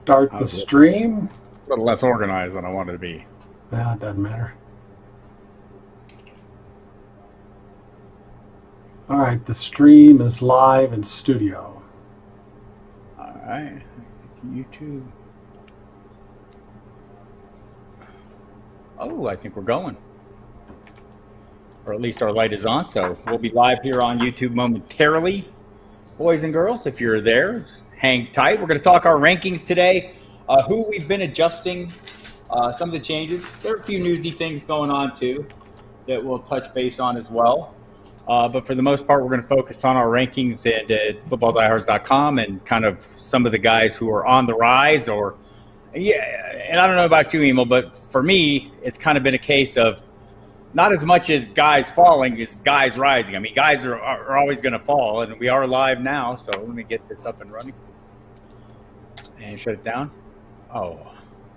start the stream. A little less organized than I wanted to be. Yeah, it doesn't matter. All right, the stream is live in studio. All right, YouTube. Oh, I think we're going. Or at least our light is on, so we'll be live here on YouTube momentarily. Boys and girls, if you're there, hang tight. We're going to talk our rankings today, who we've been adjusting, some of the changes. There are a few newsy things going on, too, that we'll touch base on as well. But for the most part, we're going to focus on our rankings at footballdiehards.com and kind of some of the guys who are on the rise. And I don't know about you, Emil, but for me, it's kind of been a case of not as much as guys falling as guys rising. I mean, guys are always going to fall, and we are live now. So let me get this up and running and shut it down. Oh,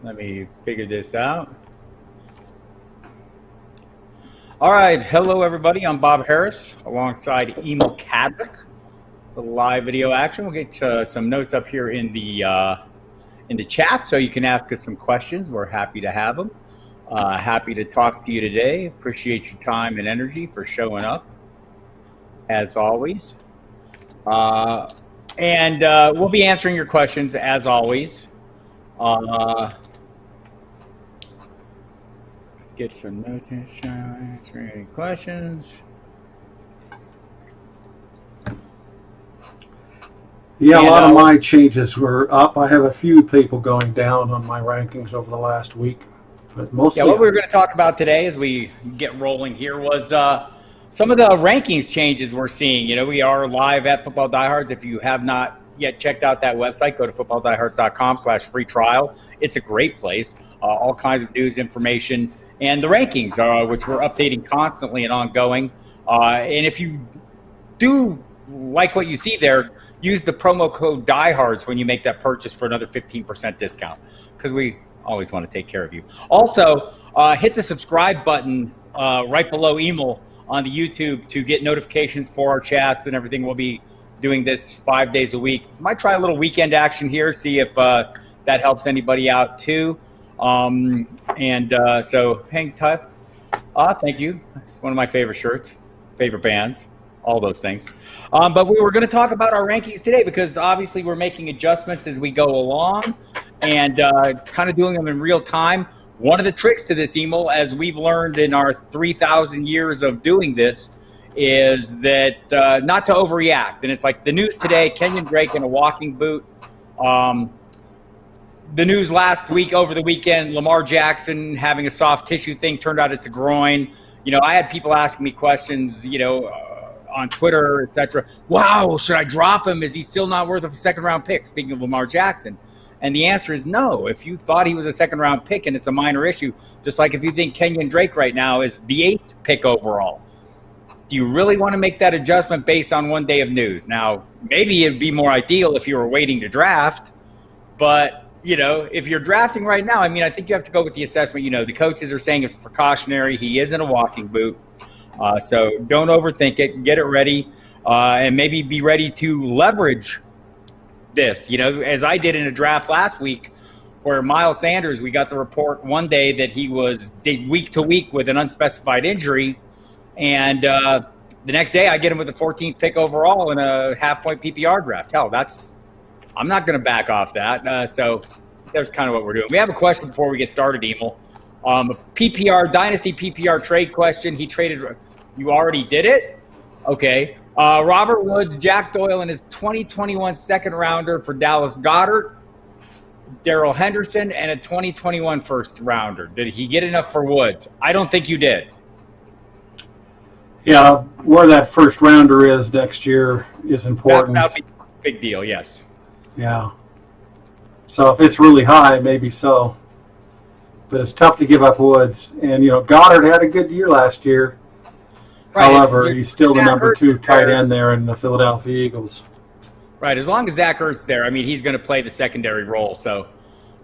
let me figure this out. All right. Hello, everybody. I'm Bob Harris alongside Emil Kadlec. The live video action. We'll get some notes up here in the chat so you can ask us some questions. We're happy to have them. Happy to talk to you today. Appreciate your time and energy for showing up, as always. And we'll be answering your questions, as always. Get some notes here. Answer any questions. Yeah, a lot of my changes were up. I have a few people going down on my rankings over the last week. But mostly, what we were going to talk about today as we get rolling here was some of the rankings changes we're seeing. You know, we are live at Football Diehards. If you have not yet checked out that website, go to footballdiehards.com/free trial. It's a great place. All kinds of news, information, and the rankings, which we're updating constantly and ongoing. And if you do like what you see there, use the promo code Diehards when you make that purchase for another 15% discount, because we always want to take care of you. Also, hit the subscribe button right below Emil on the YouTube to get notifications for our chats and everything. We'll be doing this 5 days a week. Might try a little weekend action here, see if that helps anybody out too. So hang tight. Thank you. It's one of my favorite shirts, favorite bands, all those things. But we were going to talk about our rankings today because obviously we're making adjustments as we go along and kind of doing them in real time. One of the tricks to this, Emil, as we've learned in our 3,000 years of doing this, is that not to overreact. And it's like the news today, Kenyon Drake in a walking boot. The news last week, over the weekend, Lamar Jackson having a soft tissue thing. Turned out it's a groin. You know, I had people asking me questions, on Twitter, etc. Wow, should I drop him? Is he still not worth a second-round pick? Speaking of Lamar Jackson. And the answer is no. If you thought he was a second-round pick and it's a minor issue, just like if you think Kenyon Drake right now is the 8th pick overall, do you really want to make that adjustment based on one day of news? Now, maybe it'd be more ideal if you were waiting to draft, but, if you're drafting right now, I think you have to go with the assessment. The coaches are saying it's precautionary. He is in a walking boot. So don't overthink it. Get it ready, and maybe be ready to leverage this. As I did in a draft last week, where Miles Sanders, we got the report one day that he was week to week with an unspecified injury, and the next day I get him with the 14th pick overall in a half-point PPR draft. Hell, I'm not going to back off that. So that's kind of what we're doing. We have a question before we get started, Emil. PPR, Dynasty PPR trade question. He traded. You already did it? Okay. Robert Woods, Jack Doyle, and his 2021 second rounder for Dallas Goedert, Darrell Henderson, and a 2021 first rounder. Did he get enough for Woods? I don't think you did. Yeah, where that first rounder is next year is important. That would be a big deal, yes. Yeah. So if it's really high, maybe so. But it's tough to give up Woods. And, Goddard had a good year last year. Right. However, he's still the number 2 tight end there in the Philadelphia Eagles. Right. As long as Zach Ertz there, he's going to play the secondary role. So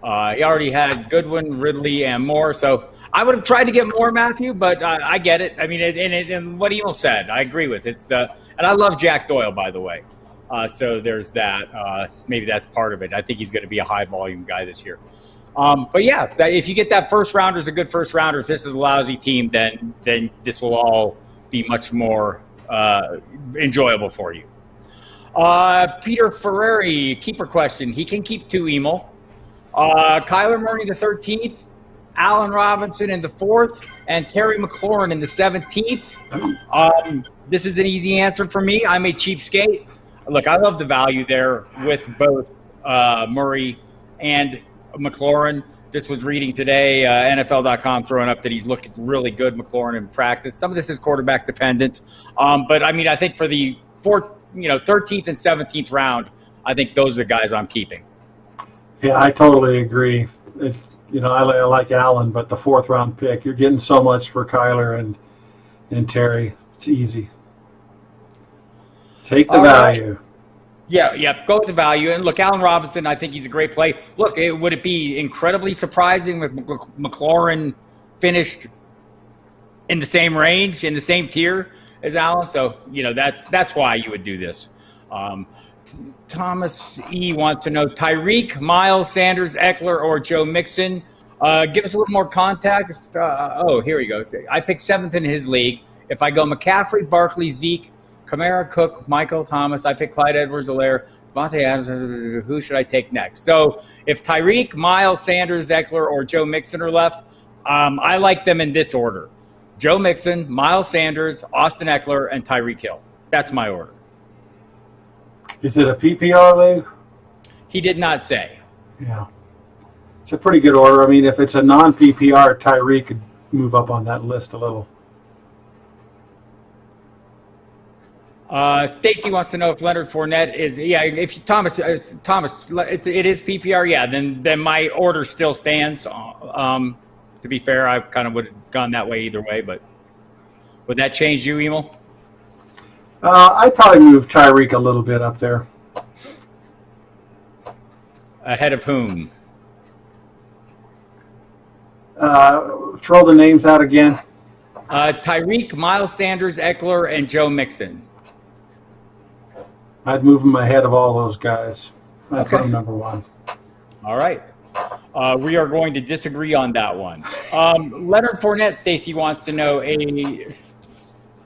he already had Goodwin, Ridley, and Moore. So I would have tried to get more, Matthew, but I get it. And what Emil said, I agree with. And I love Jack Doyle, by the way. So there's that. Maybe that's part of it. I think he's going to be a high volume guy this year. But yeah, if you get that first rounder, is a good first rounder. If this is a lousy team, then this will all be much more enjoyable for you. Peter Ferrari, keeper question. He can keep 2, Emil. Kyler Murray the 13th, Allen Robinson in the 4th, and Terry McLaurin in the 17th. This is an easy answer for me. I'm a cheapskate. Look, I love the value there with both Murray and McLaurin. This was reading today, NFL.com throwing up that he's looking really good, McLaurin, in practice. Some of this is quarterback dependent. But, I mean, I think for the 13th and 17th round, I think those are the guys I'm keeping. Yeah, I totally agree. I like Allen, but the 4th round pick, you're getting so much for Kyler and Terry. It's easy. Take the value. Right. Yeah, go with the value. And look, Allen Robinson, I think he's a great play. Look, would it be incredibly surprising if McLaurin finished in the same range, in the same tier as Allen? So, that's why you would do this. Thomas E. wants to know, Tyreek, Miles, Sanders, Eckler, or Joe Mixon. Give us a little more context. Here we go. I picked 7th in his league. If I go McCaffrey, Barkley, Zeke, Kamara, Cook, Michael Thomas, I pick Clyde Edwards-Helaire, Devontae Adams, who should I take next? So if Tyreek, Miles, Sanders, Eckler, or Joe Mixon are left, I like them in this order. Joe Mixon, Miles Sanders, Austin Eckler, and Tyreek Hill. That's my order. Is it a PPR league? He did not say. Yeah. It's a pretty good order. I mean, if it's a non-PPR, Tyreek could move up on that list a little. Stacy wants to know if Leonard Fournette is if Thomas it is PPR, then my order still stands. To be fair, I kind of would have gone that way either way, but would that change you, Emil? I'd probably move Tyreek a little bit up there. Ahead of whom? Throw the names out again. Tyreek, Miles Sanders, Eckler, and Joe Mixon. I'd move him ahead of all those guys. I'd put him number 1. All right. We are going to disagree on that one. Leonard Fournette, Stacy wants to know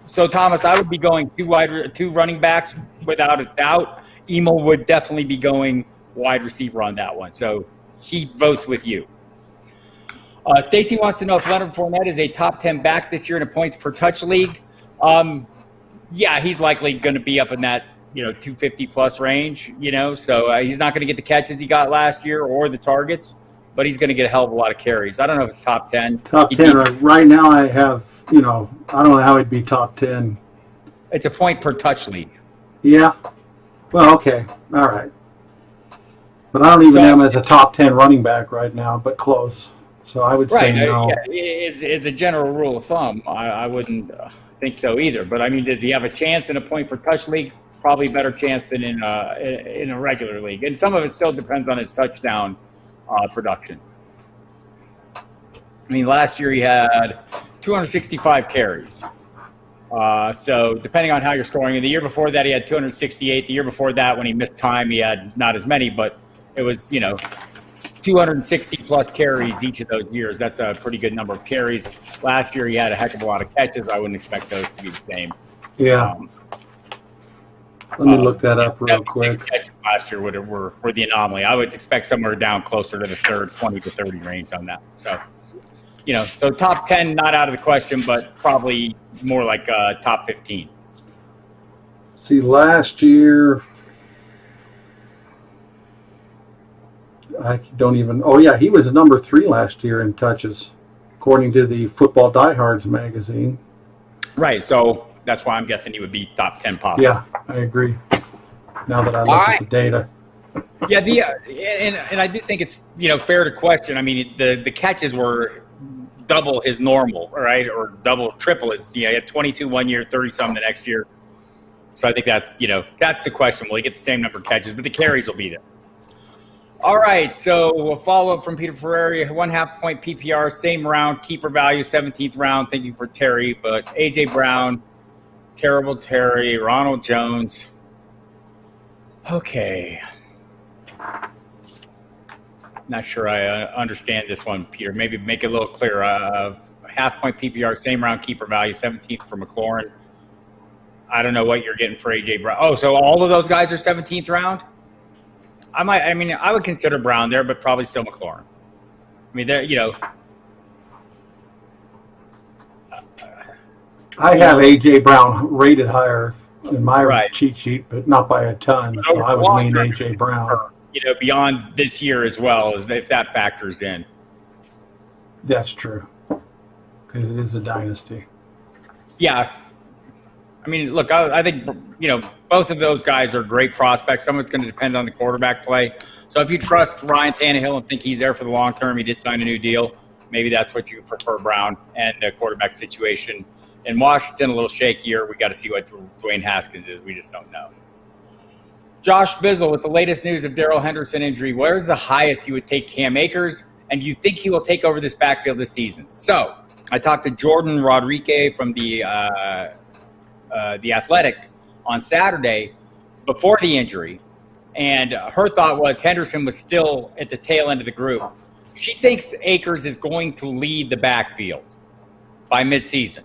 So, Thomas, I would be going 2 running backs without a doubt. Emil would definitely be going wide receiver on that one. So he votes with you. Stacy wants to know if Leonard Fournette is a top 10 back this year in a points per touch league. Yeah, he's likely going to be up in that 250 plus range. So he's not going to get the catches he got last year or the targets, but he's going to get a hell of a lot of carries. I don't know if it's top 10. Top 10 right now. I have I don't know how he'd be top 10. It's a point per touch league. Yeah. Well, okay. All right. But I don't even have him as a top 10 running back right now, but close. So I would say no. Yeah, is a general rule of thumb. I wouldn't think so either. But I mean, does he have a chance in a point per touch league? Probably better chance than in a regular league. And some of it still depends on his touchdown production. I mean, last year he had 265 carries. So depending on how you're scoring, and the year before that he had 268. The year before that, when he missed time, he had not as many, but it was 260 plus carries each of those years. That's a pretty good number of carries. Last year he had a heck of a lot of catches. I wouldn't expect those to be the same. Yeah. Let me look that up real quick. Catches last year were the anomaly. I would expect somewhere down closer to the 20 to 30 range on that. So, so top 10, not out of the question, but probably more like top 15. See, last year, I don't even. Oh yeah, he was number 3 last year in touches, according to the Football Diehards magazine. Right. So that's why I'm guessing he would be top 10 possible. Yeah, I agree. Now that I look at the data. Yeah, and I do think it's fair to question. I mean, the catches were double his normal, right, or triple his. He had 22 one year, 30-some the next year. So I think that's the question. Will he get the same number of catches? But the carries will be there. All right, so a follow-up from Peter Ferrari, 1/2 point PPR, same round, keeper value, 17th round, thinking for Terry, but A.J. Brown, terrible Terry, Ronald Jones. Okay. Not sure I understand this one, Peter. Maybe make it a little clearer. Half-point PPR, same round keeper value, 17th for McLaurin. I don't know what you're getting for A.J. Brown. Oh, so all of those guys are 17th round? I would consider Brown there, but probably still McLaurin. I mean, they're, I have A.J. Brown rated higher in my Right. cheat sheet, but not by a ton. So I would lean A.J. Brown. Beyond this year as well, as if that factors in. That's true. Because it is a dynasty. Yeah. I mean, look, I think, both of those guys are great prospects. Some of it's going to depend on the quarterback play. So if you trust Ryan Tannehill and think he's there for the long term, he did sign a new deal, maybe that's what you prefer, Brown, and the quarterback situation. In Washington, a little shakier. We got to see what Dwayne Haskins is. We just don't know. Josh Bizzle with the latest news of Darrell Henderson injury. Where's the highest you would take Cam Akers? And you think he will take over this backfield this season? So I talked to Jordan Rodriguez from the Athletic on Saturday before the injury, and her thought was Henderson was still at the tail end of the group. She thinks Akers is going to lead the backfield by midseason.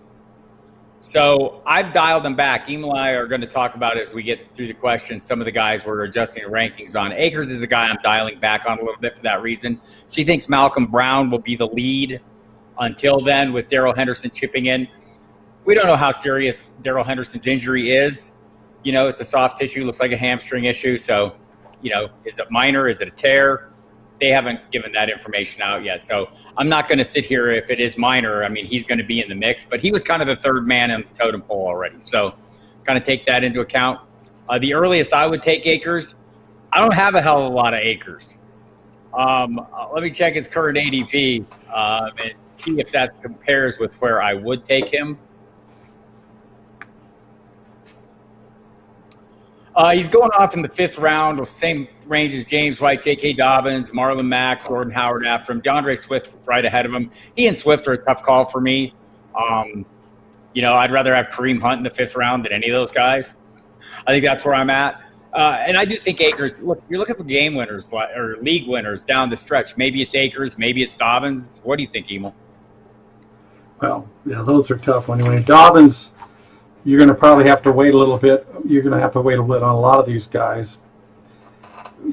So I've dialed them back. Emil and I are going to talk about it as we get through the questions. Some of the guys we're adjusting the rankings on. Akers is a guy I'm dialing back on a little bit for that reason. She thinks Malcolm Brown will be the lead until then, with Darrell Henderson chipping in. We don't know how serious Darrell Henderson's injury is. It's a soft tissue, looks like a hamstring issue. So, is it minor? Is it a tear? They haven't given that information out yet. So I'm not going to sit here if it is minor. I mean, he's going to be in the mix, but he was kind of the third man in the totem pole already. So kind of take that into account. The earliest I would take Akers, I don't have a hell of a lot of Akers. Let me check his current ADP and see if that compares with where I would take him. He's going off in the 5th round, with same range as James White, J.K. Dobbins, Marlon Mack, Jordan Howard after him, DeAndre Swift right ahead of him. He and Swift are a tough call for me. I'd rather have Kareem Hunt in the 5th round than any of those guys. I think that's where I'm at. And I do think Akers, look, you're looking for game winners or league winners down the stretch. Maybe it's Akers, maybe it's Dobbins. What do you think, Emil? Well, yeah, those are tough. Anyway, Dobbins, you're going to probably have to wait a little bit. You're going to have to wait a little bit on a lot of these guys.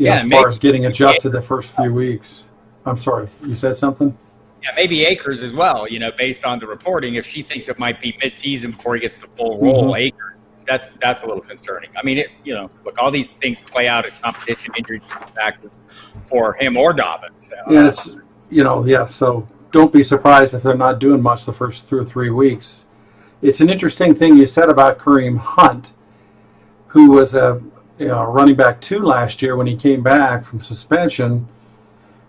As far as getting adjusted the first few weeks. I'm sorry, you said something? Yeah, maybe Akers as well, based on the reporting. If she thinks it might be midseason before he gets the full role, Akers, that's a little concerning. I mean, look, all these things play out as competition injury factors for him or Dobbins. And it's, so don't be surprised if they're not doing much the first 2 or 3 weeks. It's an interesting thing you said about Kareem Hunt, who was a running back 2 last year when he came back from suspension.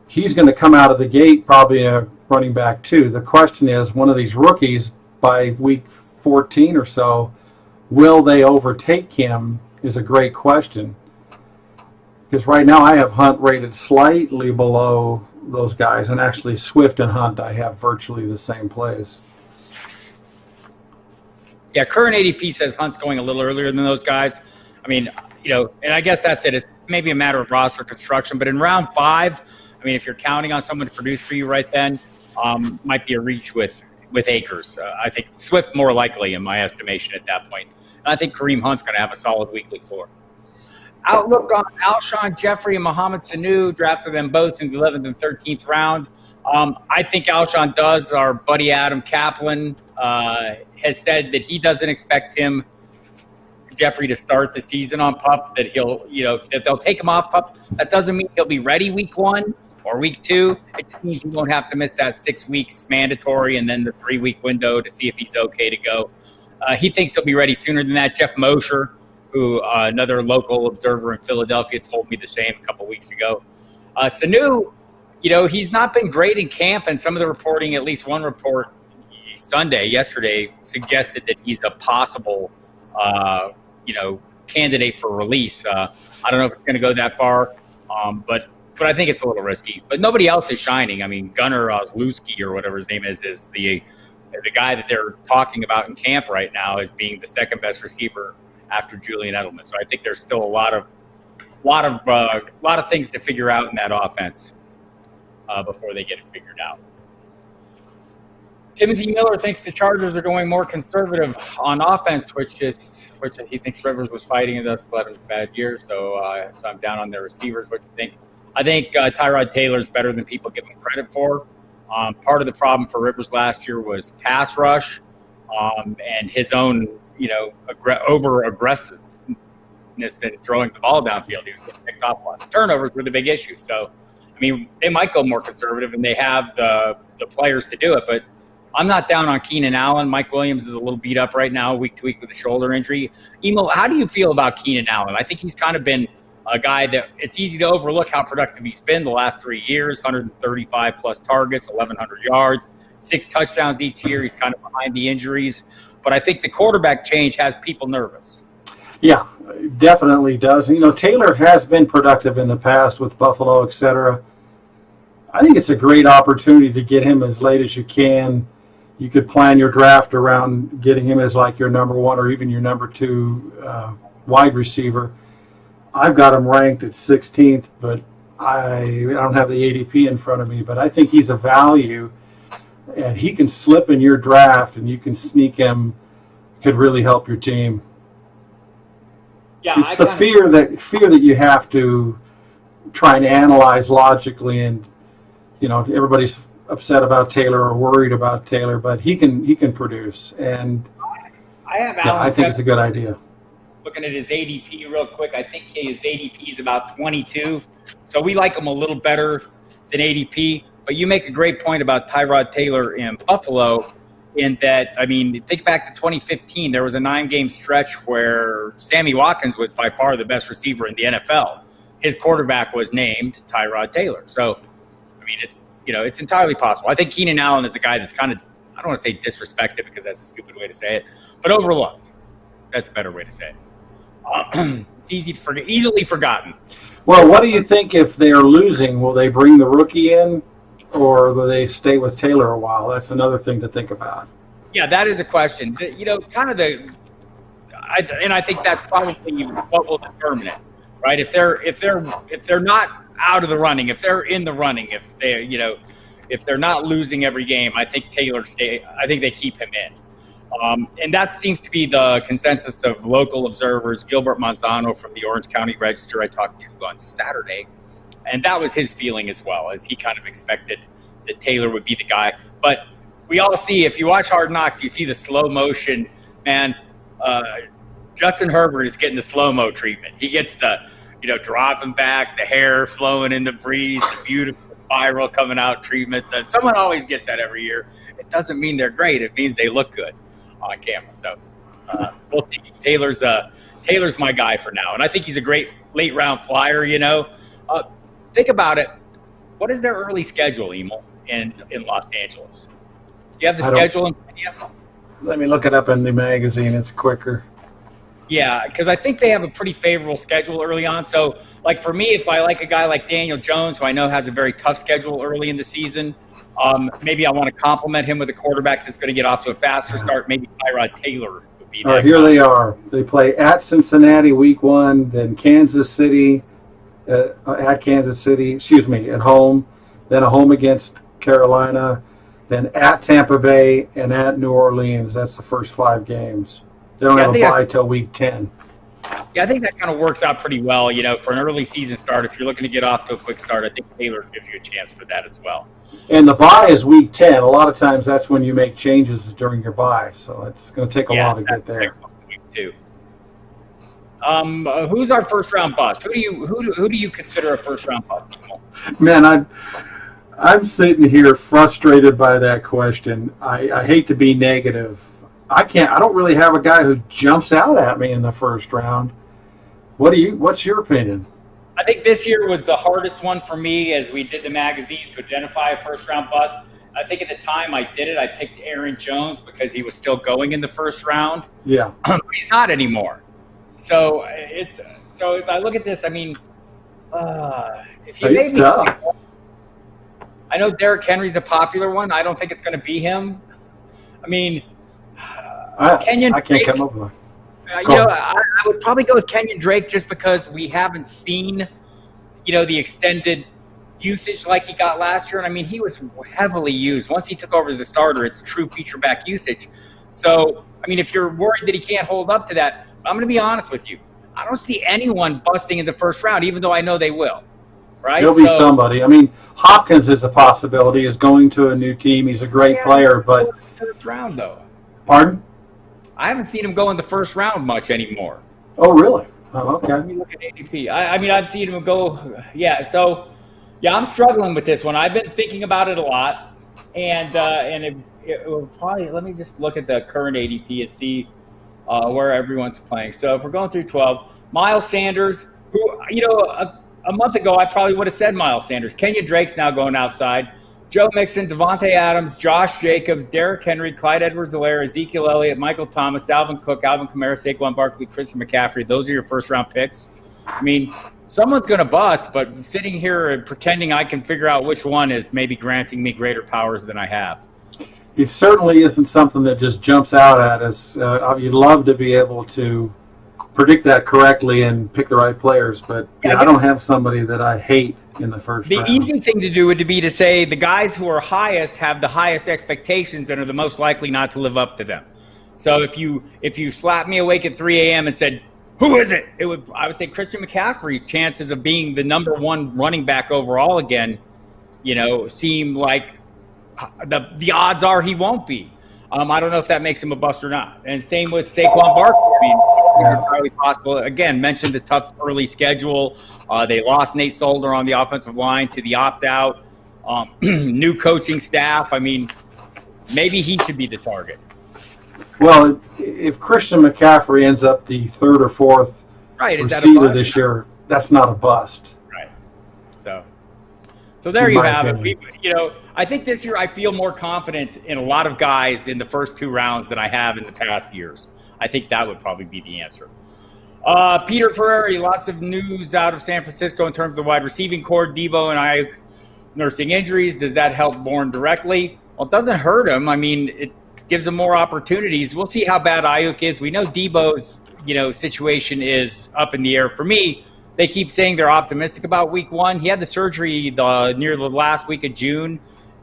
He's going to come out of the gate probably a running back 2. The question is, one of these rookies by week 14 or so, will they overtake him is a great question. Because right now I have Hunt rated slightly below those guys, and actually Swift and Hunt I have virtually the same plays. Yeah, current ADP says Hunt's going a little earlier than those guys. I mean, and I guess that's it. It's maybe a matter of roster construction. But in round 5, I mean, if you're counting on someone to produce for you right then, might be a reach with Akers. I think Swift more likely in my estimation at that point. And I think Kareem Hunt's going to have a solid weekly floor. Outlook on Alshon Jeffrey and Mohamed Sanu, drafted them both in the 11th and 13th round. I think Alshon does. Our buddy Adam Kaplan has said that he doesn't expect Jeffrey, to start the season on PUP, that that they'll take him off PUP. That doesn't mean he'll be ready week 1 or week 2. It just means he won't have to miss that 6 weeks mandatory and then the 3-week window to see if he's okay to go. He thinks he'll be ready sooner than that. Jeff Mosher, who another local observer in Philadelphia, told me the same a couple weeks ago. Sanu, he's not been great in camp, and some of the reporting, at least one report yesterday, suggested that he's a possible candidate for release. I don't know if it's going to go that far, but I think it's a little risky. But nobody else is shining. I mean, Gunnar Ozlowski, or whatever his name is the guy that they're talking about in camp right now as being the second best receiver after Julian Edelman. So I think there's still a lot of a lot of things to figure out in that offense before they get it figured out. Timothy Miller thinks the Chargers are going more conservative on offense, which he thinks Rivers was fighting in us 11 bad years. So I'm down on their receivers. What do you think? I think Tyrod Taylor is better than people give him credit for. Part of the problem for Rivers last year was pass rush and his own, over aggressiveness in throwing the ball downfield. He was getting picked off a lot. Turnovers were the big issue. So, I mean, they might go more conservative, and they have the players to do it, but I'm not down on Keenan Allen. Mike Williams is a little beat up right now, week to week with a shoulder injury. Emil, how do you feel about Keenan Allen? I think he's kind of been a guy that it's easy to overlook how productive he's been the last 3 years, 135 plus targets, 1,100 yards, 6 touchdowns each year. He's kind of behind the injuries. But I think the quarterback change has people nervous. Yeah, definitely does. Taylor has been productive in the past with Buffalo, et cetera. I think it's a great opportunity to get him as late as you can. You could plan your draft around getting him as like your number 1 or even your number 2 wide receiver. I've got him ranked at 16th, but I don't have the ADP in front of me. But I think he's a value, and he can slip in your draft, and you can sneak him. Could really help your team. Yeah, it's the fear that you have to try and analyze logically, and everybody's upset about Taylor or worried about Taylor, but he can produce, and I think it's a good idea. Looking at his ADP real quick, I think his ADP is about 22, so we like him a little better than ADP. But you make a great point about Tyrod Taylor in Buffalo, in that, I mean, think back to 2015. There was a 9-game stretch where Sammy Watkins was by far the best receiver in the NFL. His quarterback was named Tyrod Taylor. So, I mean, it's entirely possible. I think Keenan Allen is a guy that's kind of, I don't want to say disrespected because that's a stupid way to say it, but overlooked. That's a better way to say it. It's easily forgotten. Well, what do you think if they're losing? Will they bring the rookie in, or will they stay with Taylor a while? That's another thing to think about. Yeah, that is a question. I think that's probably what will determine it, right? If they're not out of the running, if they're in the running, if they're not losing every game, I think I think they keep him in. And that seems to be the consensus of local observers. Gilbert Manzano from the Orange County Register I talked to on Saturday, and that was his feeling as well, as he kind of expected that Taylor would be the guy. But we all see, if you watch Hard Knocks, you see the slow motion, man. Justin Herbert is getting the slow-mo treatment. He gets the, dropping back, the hair flowing in the breeze, the beautiful spiral coming out treatment. Someone always gets that every year. It doesn't mean they're great. It means they look good on camera. So we'll see. Taylor's my guy for now, and I think he's a great late-round flyer, Think about it. What is their early schedule, Emil, in Los Angeles? Do you have the schedule in front of you? Let me look it up in the magazine. It's quicker. Yeah, because I think they have a pretty favorable schedule early on. So, like for me, if I like a guy like Daniel Jones, who I know has a very tough schedule early in the season, maybe I want to compliment him with a quarterback that's going to get off to a faster start. Maybe Tyrod Taylor would be. All right, here they are. They play at Cincinnati week 1, then Kansas City at home, then a home against Carolina, then at Tampa Bay and at New Orleans. That's the first 5 games. They don't have a bye till week 10. Yeah, I think that kind of works out pretty well, for an early season start. If you're looking to get off to a quick start, I think Taylor gives you a chance for that as well. And the bye is week 10. A lot of times that's when you make changes during your bye, so it's going to take a while to get there. Week 2. Who's our first round bust? Who do you consider a first round bust? Man, I'm sitting here frustrated by that question. I hate to be negative. I don't really have a guy who jumps out at me in the first round. What's your opinion? I think this year was the hardest one for me as we did the magazines to identify a first round bust. I think at the time I did it, I picked Aaron Jones because he was still going in the first round. Yeah. But he's not anymore. So as I look at this, I mean, if you made me, I know Derrick Henry's a popular one. I don't think it's going to be him. I mean, I can't come up with one. I would probably go with Kenyon Drake just because we haven't seen, the extended usage like he got last year. And I mean, he was heavily used. Once he took over as a starter, it's true feature back usage. So, I mean, if you're worried that he can't hold up to that, I'm going to be honest with you. I don't see anyone busting in the first round, even though I know they will. Right? There'll be somebody. I mean, Hopkins is a possibility. Is going to a new team. He's a great player, but first round though. Pardon? I haven't seen him go in the first round much anymore. Oh, really? Oh, okay. Let me look at ADP. I mean, I've seen him go. Yeah. So, I'm struggling with this one. I've been thinking about it a lot, and it will probably. Let me just look at the current ADP and see where everyone's playing. So if we're going through 12, Miles Sanders, who a month ago I probably would have said Miles Sanders. Kenyon Drake's now going outside. Joe Mixon, Devontae Adams, Josh Jacobs, Derrick Henry, Clyde Edwards-Helaire, Ezekiel Elliott, Michael Thomas, Dalvin Cook, Alvin Kamara, Saquon Barkley, Christian McCaffrey. Those are your first-round picks. I mean, someone's going to bust, but sitting here and pretending I can figure out which one is maybe granting me greater powers than I have. It certainly isn't something that just jumps out at us. You'd love to be able to predict that correctly and pick the right players, but I don't have somebody that I hate in the first round. The easy thing to do would be to say the guys who are highest have the highest expectations and are the most likely not to live up to them. So if you slapped me awake at 3 a.m. and said, who is it? I would say Christian McCaffrey's chances of being the number one running back overall again, seem like the odds are he won't be. I don't know if that makes him a bust or not. And same with Saquon Barkley. I mean, it's entirely possible. Again, mentioned the tough early schedule. They lost Nate Solder on the offensive line to the opt-out. New coaching staff. I mean, maybe he should be the target. Well, if Christian McCaffrey ends up the third or fourth receiver this year, that's not a bust. Right. So there you have it. I think this year I feel more confident in a lot of guys in the first two rounds than I have in the past years. I think that would probably be the answer. Peter Ferrari, lots of news out of San Francisco in terms of the wide receiving core. Debo and I nursing injuries. Does that help Bourne directly? Well, it doesn't hurt him. I mean, it gives him more opportunities. We'll see how bad Ayuk is. We know Debo's, situation is up in the air. For me, they keep saying they're optimistic about week one. He had the surgery near the last week of June.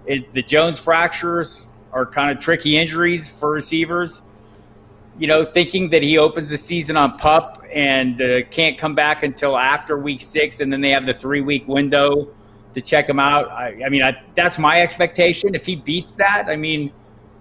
The Jones fractures are kind of tricky injuries for receivers. Thinking that he opens the season on PUP and can't come back until after week 6, and then they have the 3-week window to check him out. I mean, that's my expectation. If he beats that, I mean,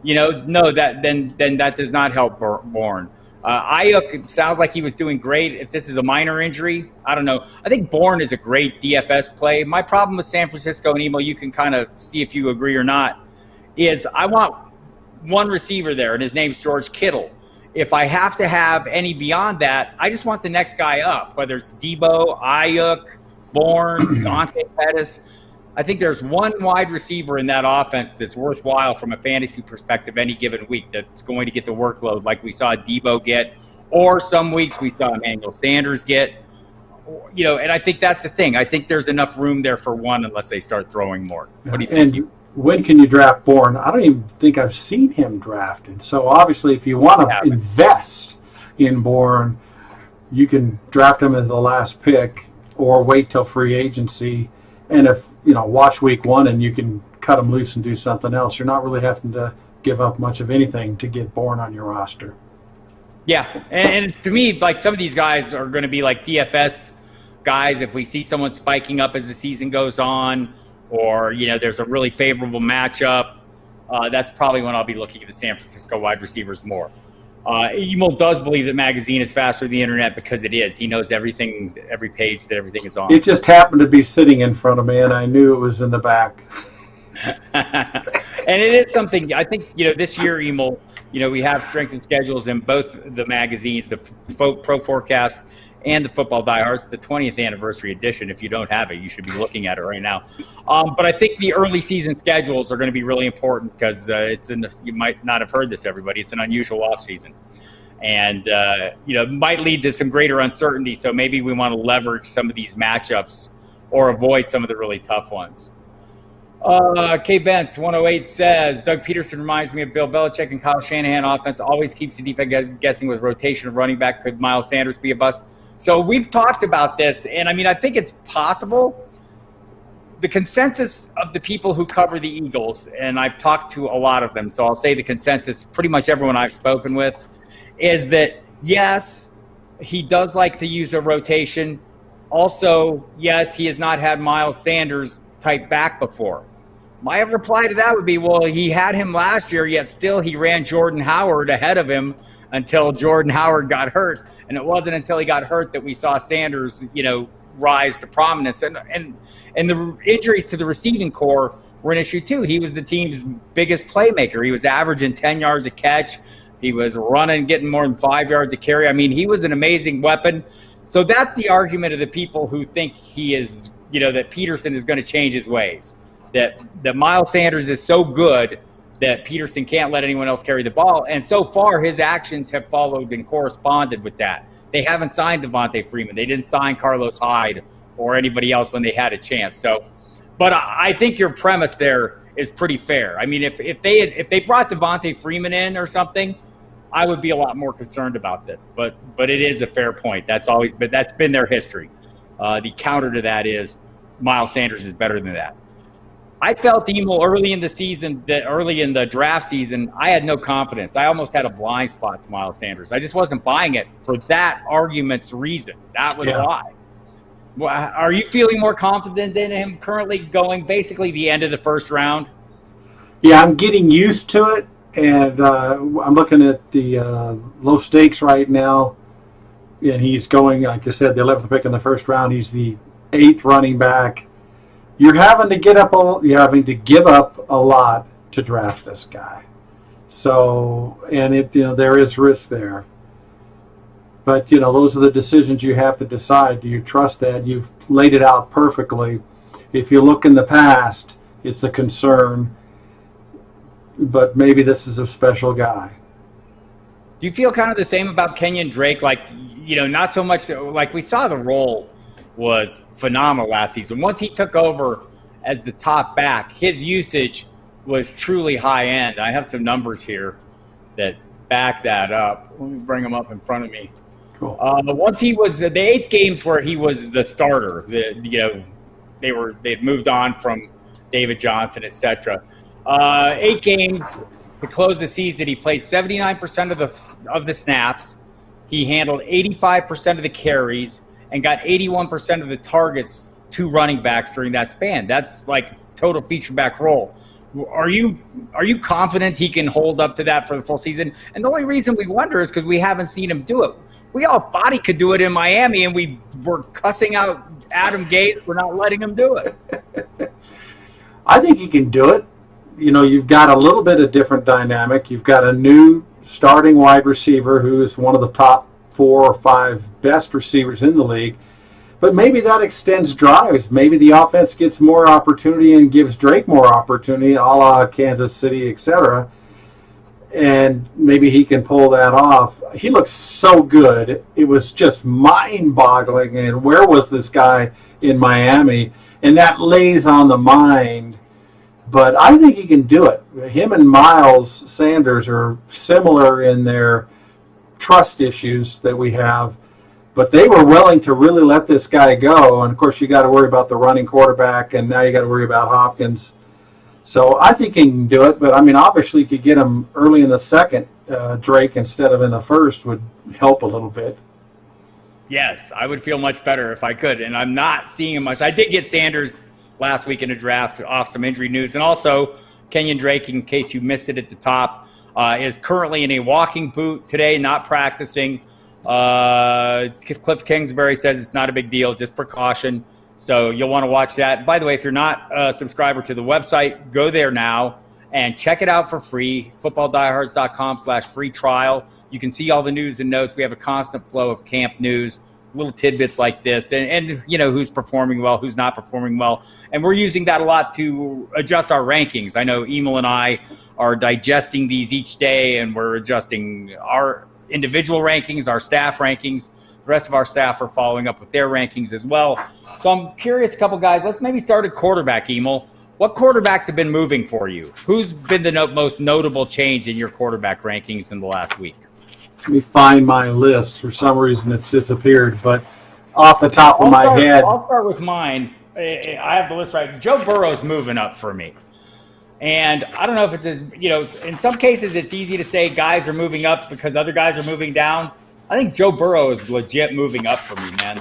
no, then that does not help Bourne. Ayuk sounds like he was doing great. If this is a minor injury, I don't know. I think Bourne is a great DFS play. My problem with San Francisco and Emil, you can kind of see if you agree or not, is I want one receiver there, and his name's George Kittle. If I have to have any beyond that, I just want the next guy up, whether it's Debo, Ayuk, Bourne, Dante Pettis. I think there's one wide receiver in that offense that's worthwhile from a fantasy perspective any given week that's going to get the workload like we saw Debo get, or some weeks we saw Emmanuel Sanders get. And I think that's the thing. I think there's enough room there for one unless they start throwing more. What do you think? And when can you draft Bourne? I don't even think I've seen him drafted. So obviously if you want to invest in Bourne, you can draft him as the last pick or wait till free agency. And if, watch week one and you can cut him loose and do something else. You're not really having to give up much of anything to get Bourne on your roster. Yeah, and it's, to me, like some of these guys are going to be like DFS guys if we see someone spiking up as the season goes on, or, there's a really favorable matchup. That's probably when I'll be looking at the San Francisco wide receivers more. Emil does believe that magazine is faster than the internet because it is. He knows everything, every page that everything is on. It just happened to be sitting in front of me, and I knew it was in the back. And it is something, I think, this year, Emil, we have strength and schedules in both the magazines, the Pro Forecast and the Football Diehards, the 20th anniversary edition. If you don't have it, you should be looking at it right now. But I think the early season schedules are going to be really important because you might not have heard this, everybody. It's an unusual off season, and might lead to some greater uncertainty. So maybe we want to leverage some of these matchups or avoid some of the really tough ones. K. Bentz 108 says Doug Peterson reminds me of Bill Belichick and Kyle Shanahan. Offense always keeps the defense guessing with rotation of running back. Could Miles Sanders be a bust? So we've talked about this, and I mean, I think it's possible. The consensus of the people who cover the Eagles, and I've talked to a lot of them, so I'll say the consensus, pretty much everyone I've spoken with, is that yes, he does like to use a rotation. Also, yes, he has not had Miles Sanders type back before. My reply to that would be, well, he had him last year, yet still he ran Jordan Howard ahead of him until Jordan Howard got hurt. And it wasn't until he got hurt that we saw Sanders, rise to prominence. And the injuries to the receiving core were an issue too. He was the team's biggest playmaker. He was averaging 10 yards a catch. He was running, getting more than 5 yards a carry. I mean, he was an amazing weapon. So that's the argument of the people who think he is, that Peterson is going to change his ways. That Miles Sanders is so good that Peterson can't let anyone else carry the ball. And so far, his actions have followed and corresponded with that. They haven't signed Devontae Freeman. They didn't sign Carlos Hyde or anybody else when they had a chance. So, but I think your premise there is pretty fair. I mean, if they brought Devontae Freeman in or something, I would be a lot more concerned about this. But it is a fair point. That's been their history. The counter to that is Miles Sanders is better than that. I felt Emil early in the draft season, I had no confidence. I almost had a blind spot to Miles Sanders. I just wasn't buying it for that argument's reason. That was why. Well, are you feeling more confident in him currently going basically the end of the first round? Yeah, I'm getting used to it, and I'm looking at the low stakes right now, and he's going, like I said, the 11th pick in the first round. He's the 8th running back. You're having to give up a lot to draft this guy. So, and there is risk there. But those are the decisions you have to decide. Do you trust that? You've laid it out perfectly. If you look in the past, it's a concern. But maybe this is a special guy. Do you feel kind of the same about Kenyon Drake? Like, not so much like we saw the role was phenomenal last season. Once he took over as the top back, his usage was truly high end. I have some numbers here that back that up. Let me bring them up in front of me. Cool. Once he was the 8 games where he was the starter, they'd moved on from David Johnson, etc. 8 games to close the season, he played 79% of the snaps. He handled 85% of the carries and got 81% of the targets to running backs during that span. That's like total feature back role. Are you confident he can hold up to that for the full season? And the only reason we wonder is because we haven't seen him do it. We all thought he could do it in Miami, and we were cussing out Adam Gase for not letting him do it. I think he can do it. You've got a little bit of different dynamic. You've got a new starting wide receiver who is one of the top 4 or 5 best receivers in the league. But maybe that extends drives. Maybe the offense gets more opportunity and gives Drake more opportunity, a la Kansas City, etc. And maybe he can pull that off. He looks so good. It was just mind-boggling. And where was this guy in Miami? And that lays on the mind. But I think he can do it. Him and Miles Sanders are similar in their trust issues that we have. But they were willing to really let this guy go. And, of course, you got to worry about the running quarterback, and now you got to worry about Hopkins. So I think he can do it. But, I mean, obviously, you could get him early in the second, Drake, instead of in the first would help a little bit. Yes, I would feel much better if I could. And I'm not seeing him much. I did get Sanders last week in a draft off some injury news. And also, Kenyon Drake, in case you missed it at the top, is currently in a walking boot today, not practicing. Cliff Kingsbury says it's not a big deal, just precaution. So you'll want to watch that. By the way, if you're not a subscriber to the website, go there now and check it out for free. FootballDiehards.com/free trial. You can see all the news and notes. We have a constant flow of camp news, little tidbits like this, and who's performing well, who's not performing well. And we're using that a lot to adjust our rankings. I know Emil and I are digesting these each day, and we're adjusting our individual rankings, our staff rankings. The rest of our staff are following up with their rankings as well. So I'm curious, a couple guys, let's maybe start at quarterback, Emil. What quarterbacks have been moving for you? Who's been the most notable change in your quarterback rankings in the last week? Let me find my list. For some reason, it's disappeared. But off the top of my head, I'll start with mine. I have the list right. Joe Burrow's moving up for me. And I don't know if it's in some cases it's easy to say guys are moving up because other guys are moving down. I think Joe Burrow is legit moving up for me, man.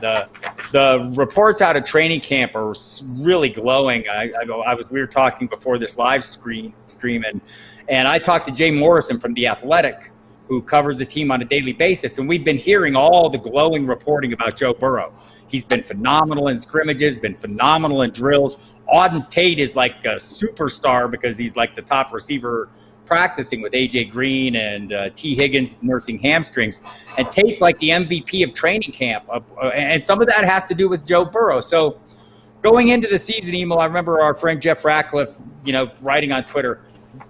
The reports out of training camp are really glowing. We were talking before this live stream, and I talked to Jay Morrison from The Athletic, who covers the team on a daily basis, and we've been hearing all the glowing reporting about Joe Burrow. He's been phenomenal in scrimmages, been phenomenal in drills. Auden Tate is like a superstar because he's like the top receiver practicing with A.J. Green and T. Higgins nursing hamstrings. And Tate's like the MVP of training camp. And some of that has to do with Joe Burrow. So going into the season, Emil, I remember our friend Jeff Ratcliffe, writing on Twitter,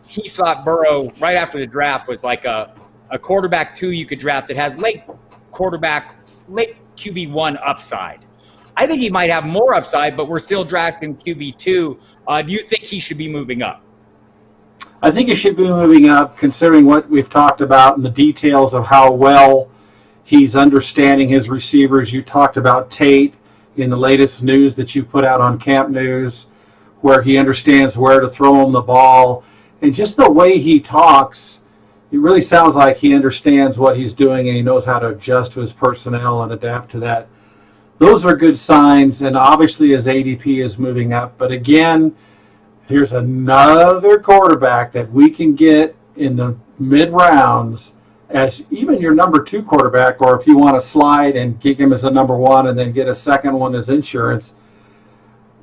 he thought Burrow right after the draft was like a quarterback 2 you could draft that has late QB1 upside. I think he might have more upside, but we're still drafting QB2. Do you think he should be moving up? I think he should be moving up, considering what we've talked about and the details of how well he's understanding his receivers. You talked about Tate in the latest news that you put out on Camp News, where he understands where to throw him the ball. And just the way he talks, it really sounds like he understands what he's doing and he knows how to adjust to his personnel and adapt to that. Those are good signs, and obviously his ADP is moving up. But again, here's another quarterback that we can get in the mid-rounds as even your number 2 quarterback, or if you want to slide and kick him as a number 1 and then get a second one as insurance,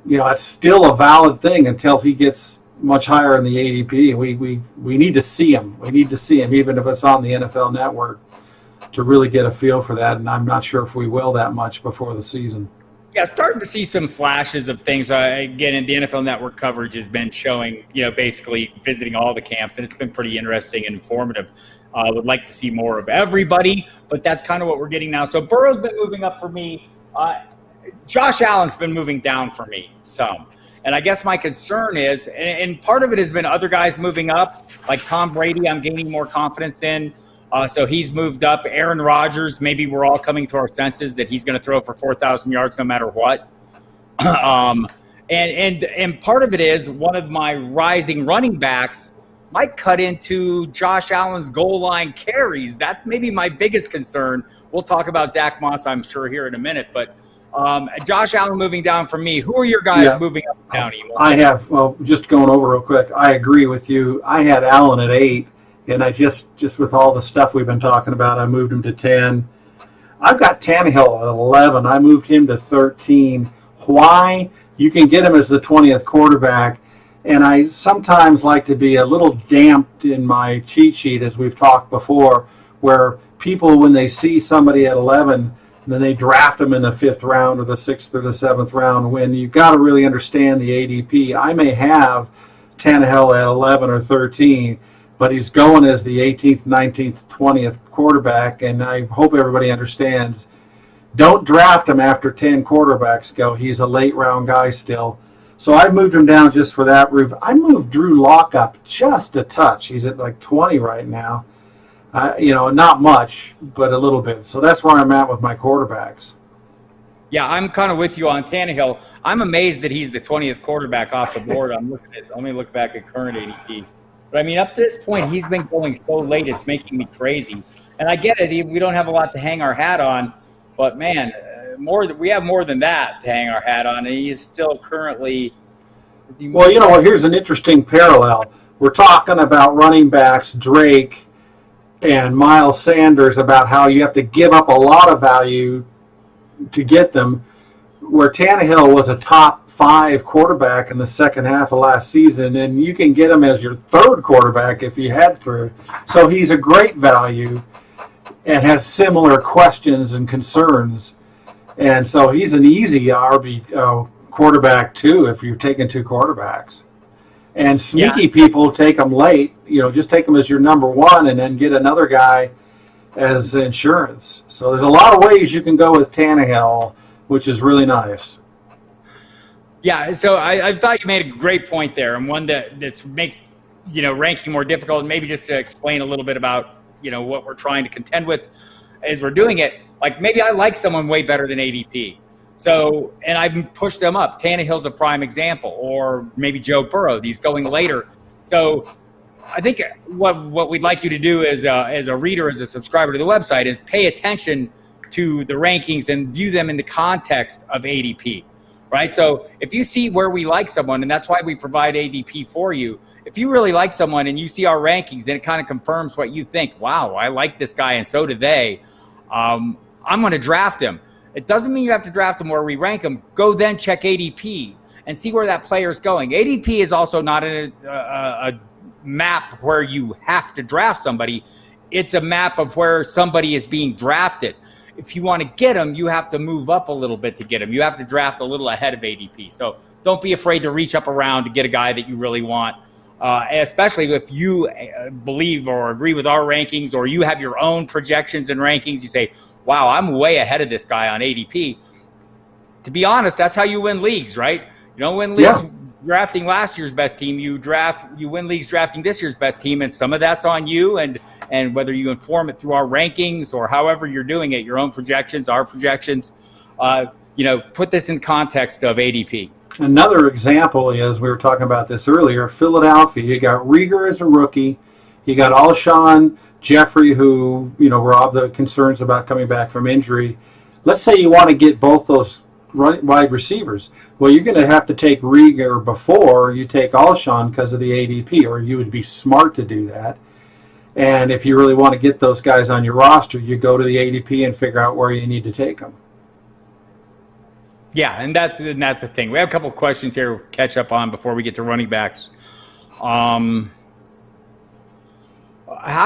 it's still a valid thing until he gets much higher in the ADP. We need to see him. We need to see him, even if it's on the NFL Network, to really get a feel for that. And I'm not sure if we will that much before the season. Yeah, starting to see some flashes of things. Again, the NFL Network coverage has been showing, basically visiting all the camps, and it's been pretty interesting and informative. I would like to see more of everybody, but that's kind of what we're getting now. So Burrow's been moving up for me. Josh Allen's been moving down for me some. And I guess my concern is, and part of it has been other guys moving up, like Tom Brady, I'm gaining more confidence in. So he's moved up. Aaron Rodgers, maybe we're all coming to our senses that he's going to throw for 4,000 yards no matter what. And part of it is one of my rising running backs might cut into Josh Allen's goal line carries. That's maybe my biggest concern. We'll talk about Zach Moss, I'm sure, here in a minute. But Josh Allen moving down for me. Who are your guys moving up and down, Emil? I have, just going over real quick, I agree with you. I had Allen at 8. And I just with all the stuff we've been talking about, I moved him to 10. I've got Tannehill at 11. I moved him to 13. Why? You can get him as the 20th quarterback. And I sometimes like to be a little damped in my cheat sheet, as we've talked before, where people, when they see somebody at 11, then they draft them in the 5th round or the 6th or the 7th round, when you've got to really understand the ADP. I may have Tannehill at 11 or 13, but he's going as the 18th, 19th, 20th quarterback, and I hope everybody understands. Don't draft him after 10 quarterbacks go. He's a late-round guy still. So I moved him down just for that reason. I moved Drew Lock up just a touch. He's at like 20 right now. Not much, but a little bit. So that's where I'm at with my quarterbacks. Yeah, I'm kind of with you on Tannehill. I'm amazed that he's the 20th quarterback off the board. Let me look back at current ADP. But, I mean, up to this point, he's been going so late, it's making me crazy. And I get it. We don't have a lot to hang our hat on. But, man, we have more than that to hang our hat on. And he is still currently – Well, here's an interesting parallel. We're talking about running backs, Drake and Miles Sanders, about how you have to give up a lot of value to get them, where Tannehill was a top 5 quarterback in the second half of last season, and you can get him as your 3rd quarterback if you had to. So he's a great value and has similar questions and concerns. And so he's an easy RB quarterback, too, if you're taking 2 quarterbacks. And sneaky people take them late. Just take them as your number 1 and then get another guy as insurance. So there's a lot of ways you can go with Tannehill, which is really nice. Yeah, so I thought you made a great point there, and one that makes ranking more difficult. And maybe just to explain a little bit about what we're trying to contend with as we're doing it. Like maybe I like someone way better than ADP, so and I push them up. Tannehill's a prime example, or maybe Joe Burrow. These going later. So I think what we'd like you to do as a reader, as a subscriber to the website, is pay attention to the rankings and view them in the context of ADP. Right. So if you see where we like someone, and that's why we provide ADP for you, if you really like someone and you see our rankings and it kind of confirms what you think, wow, I like this guy and so do they, I'm going to draft him. It doesn't mean you have to draft him where we rank him. Go then check ADP and see where that player is going. ADP is also not a map where you have to draft somebody. It's a map of where somebody is being drafted. If you want to get them, you have to move up a little bit to get them. You have to draft a little ahead of ADP. So don't be afraid to reach up around to get a guy that you really want, especially if you believe or agree with our rankings, or you have your own projections and rankings. You say, wow, I'm way ahead of this guy on ADP. To be honest, that's how you win leagues, right? You don't win leagues drafting last year's best team. You win leagues drafting this year's best team, and some of that's on you, and whether you inform it through our rankings or however you're doing it, your own projections, our projections, put this in context of ADP. Another example is, we were talking about this earlier, Philadelphia. You got Rieger as a rookie. You got Alshon Jeffrey, who, were all the concerns about coming back from injury. Let's say you want to get both those wide receivers. Well, you're going to have to take Rieger before you take Alshon because of the ADP, or you would be smart to do that. And if you really want to get those guys on your roster, you go to the ADP and figure out where you need to take them. Yeah, and that's the thing. We have a couple of questions here we'll catch up on before we get to running backs. How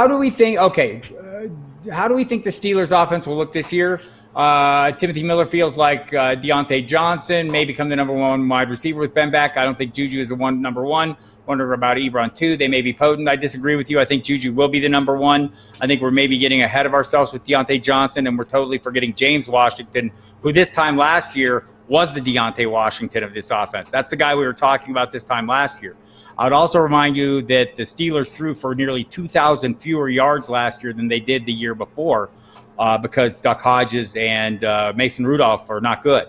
do we think? Okay, how do we think the Steelers' offense will look this year? Timothy Miller feels like Deontay Johnson may become the number one wide receiver with Ben back. I don't think Juju is the number one. Wonder about Ebron too. They may be potent. I disagree with you. I think Juju will be the number one. I think we're maybe getting ahead of ourselves with Deontay Johnson, and we're totally forgetting James Washington, who this time last year was the Deontay Washington of this offense. That's the guy we were talking about this time last year. I would also remind you that the Steelers threw for nearly 2,000 fewer yards last year than they did the year before. Because Duck Hodges and Mason Rudolph are not good.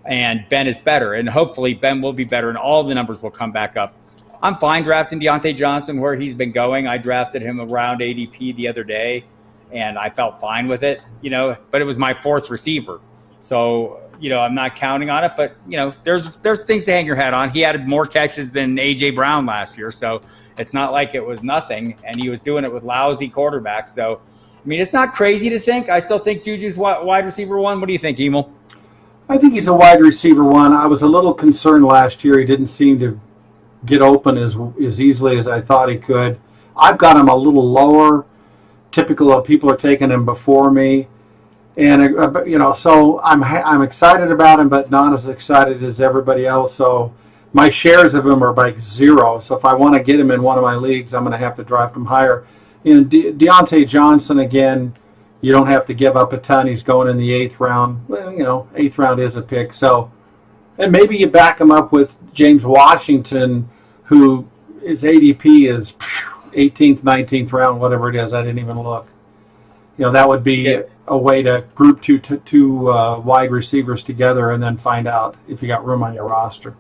And Ben is better. And hopefully Ben will be better and all the numbers will come back up. I'm fine drafting Deontay Johnson where he's been going. I drafted him around ADP the other day, and I felt fine with it, but it was my fourth receiver. So, I'm not counting on it. But, there's things to hang your hat on. He had more catches than A.J. Brown last year. So it's not like it was nothing. And he was doing it with lousy quarterbacks. So, it's not crazy to think. I still think Juju's wide receiver one. What do you think, Emil? I think he's a wide receiver one. I was a little concerned last year. He didn't seem to get open as easily as I thought he could. I've got him a little lower. Typical of people are taking him before me. And, so I'm excited about him, but not as excited as everybody else. So my shares of him are like 0. So if I want to get him in one of my leagues, I'm going to have to draft him higher. Deontay Johnson, again, you don't have to give up a ton. He's going in the 8th round. Well, 8th round is a pick. So, and maybe you back him up with James Washington, who his ADP is 18th, 19th round, whatever it is. I didn't even look. That would be a way to group two wide receivers together and then find out if you got room on your roster.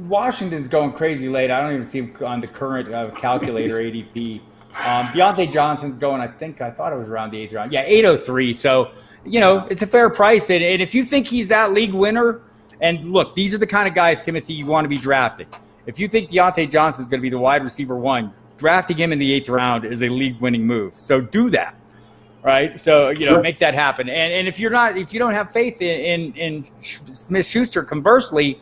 Washington's going crazy late. I don't even see him on the current calculator ADP. Deontay Johnson's going, I thought it was around the 8th round. Yeah, 803. So, it's a fair price. And if you think he's that league winner, and look, these are the kind of guys, Timothy, you want to be drafting. If you think Deontay Johnson's going to be the wide receiver one, drafting him in the 8th round is a league winning move. So do that. Right. So, Sure. Make that happen. And if you don't have faith in Smith-Schuster, conversely,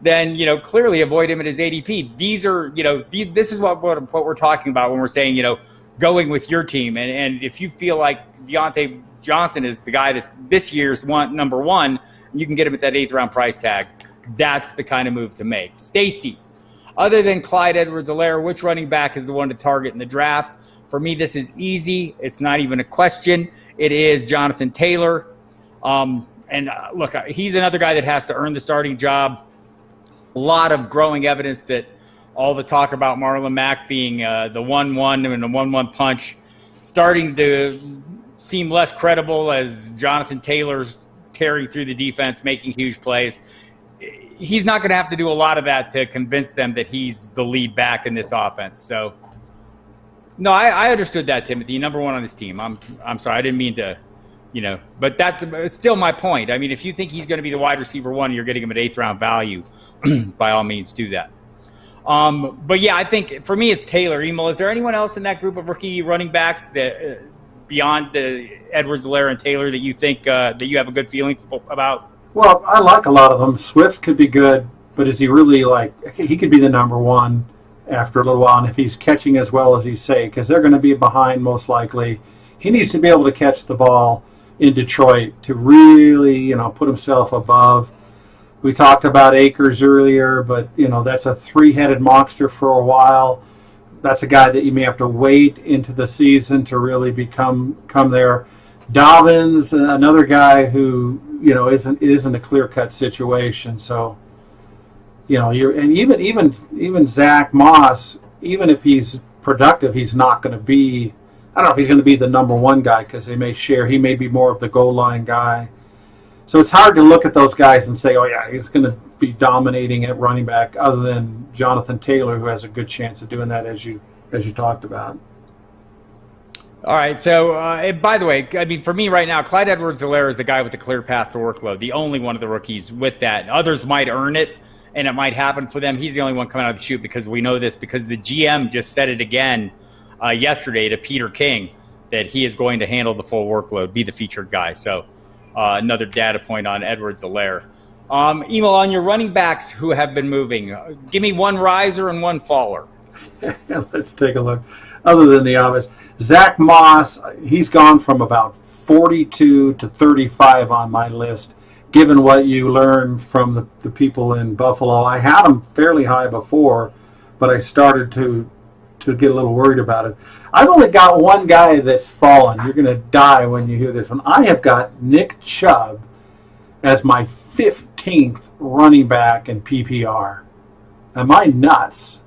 then, clearly avoid him at his ADP. These are, this is what we're talking about when we're saying, going with your team. And if you feel like Deontay Johnson is the guy that's this year's number one, you can get him at that 8th round price tag. That's the kind of move to make. Stacy, other than Clyde Edwards-Helaire, which running back is the one to target in the draft? For me, this is easy. It's not even a question. It is Jonathan Taylor. Look, he's another guy that has to earn the starting job. a lot of growing evidence that all the talk about Marlon Mack being the 1-1 and a 1-1 punch starting to seem less credible as Jonathan Taylor's tearing through the defense, making huge plays. He's not going to have to do a lot of that to convince them that he's the lead back in this offense. So, no, I understood that, Timothy. Number one on this team. I'm sorry, I didn't mean to, but that's still my point. I mean, if you think he's going to be the wide receiver one, you're getting him at 8th round value. By all means, do that. But yeah, I think for me it's Taylor. Emil, is there anyone else in that group of rookie running backs that beyond the Edwards-Helaire and Taylor that you think that you have a good feeling about? Well, I like a lot of them. Swift could be good, but is he really he could be the number one after a little while, and if he's catching as well as he say, because they're going to be behind most likely. He needs to be able to catch the ball in Detroit to really, put himself above. We talked about Akers earlier, but, that's a 3-headed monster for a while. That's a guy that you may have to wait into the season to really come there. Dobbins, another guy who, isn't a clear-cut situation. So, even Zach Moss, even if he's productive, he's not going to be. I don't know if he's going to be the number one guy because they may share. He may be more of the goal line guy. So it's hard to look at those guys and say, oh yeah, he's going to be dominating at running back. Other than Jonathan Taylor, who has a good chance of doing that, as you talked about. All right. So, by the way, I mean, for me right now, Clyde Edwards-Helaire is the guy with the clear path to workload, the only one of the rookies with that. Others might earn it, and it might happen for them. He's the only one coming out of the chute because we know this, because the GM just said it again yesterday to Peter King that he is going to handle the full workload, be the featured guy. So another data point on Edwards-Helaire. Emil, on your running backs who have been moving, give me one riser and one faller. Let's take a look. Other than the obvious, Zach Moss, he's gone from about 42 to 35 on my list, given what you learned from the people in Buffalo. I had him fairly high before, but I started to get a little worried about it. I've only got one guy that's fallen. You're going to die when you hear this one. I have got Nick Chubb as my 15th running back in PPR. Am I nuts?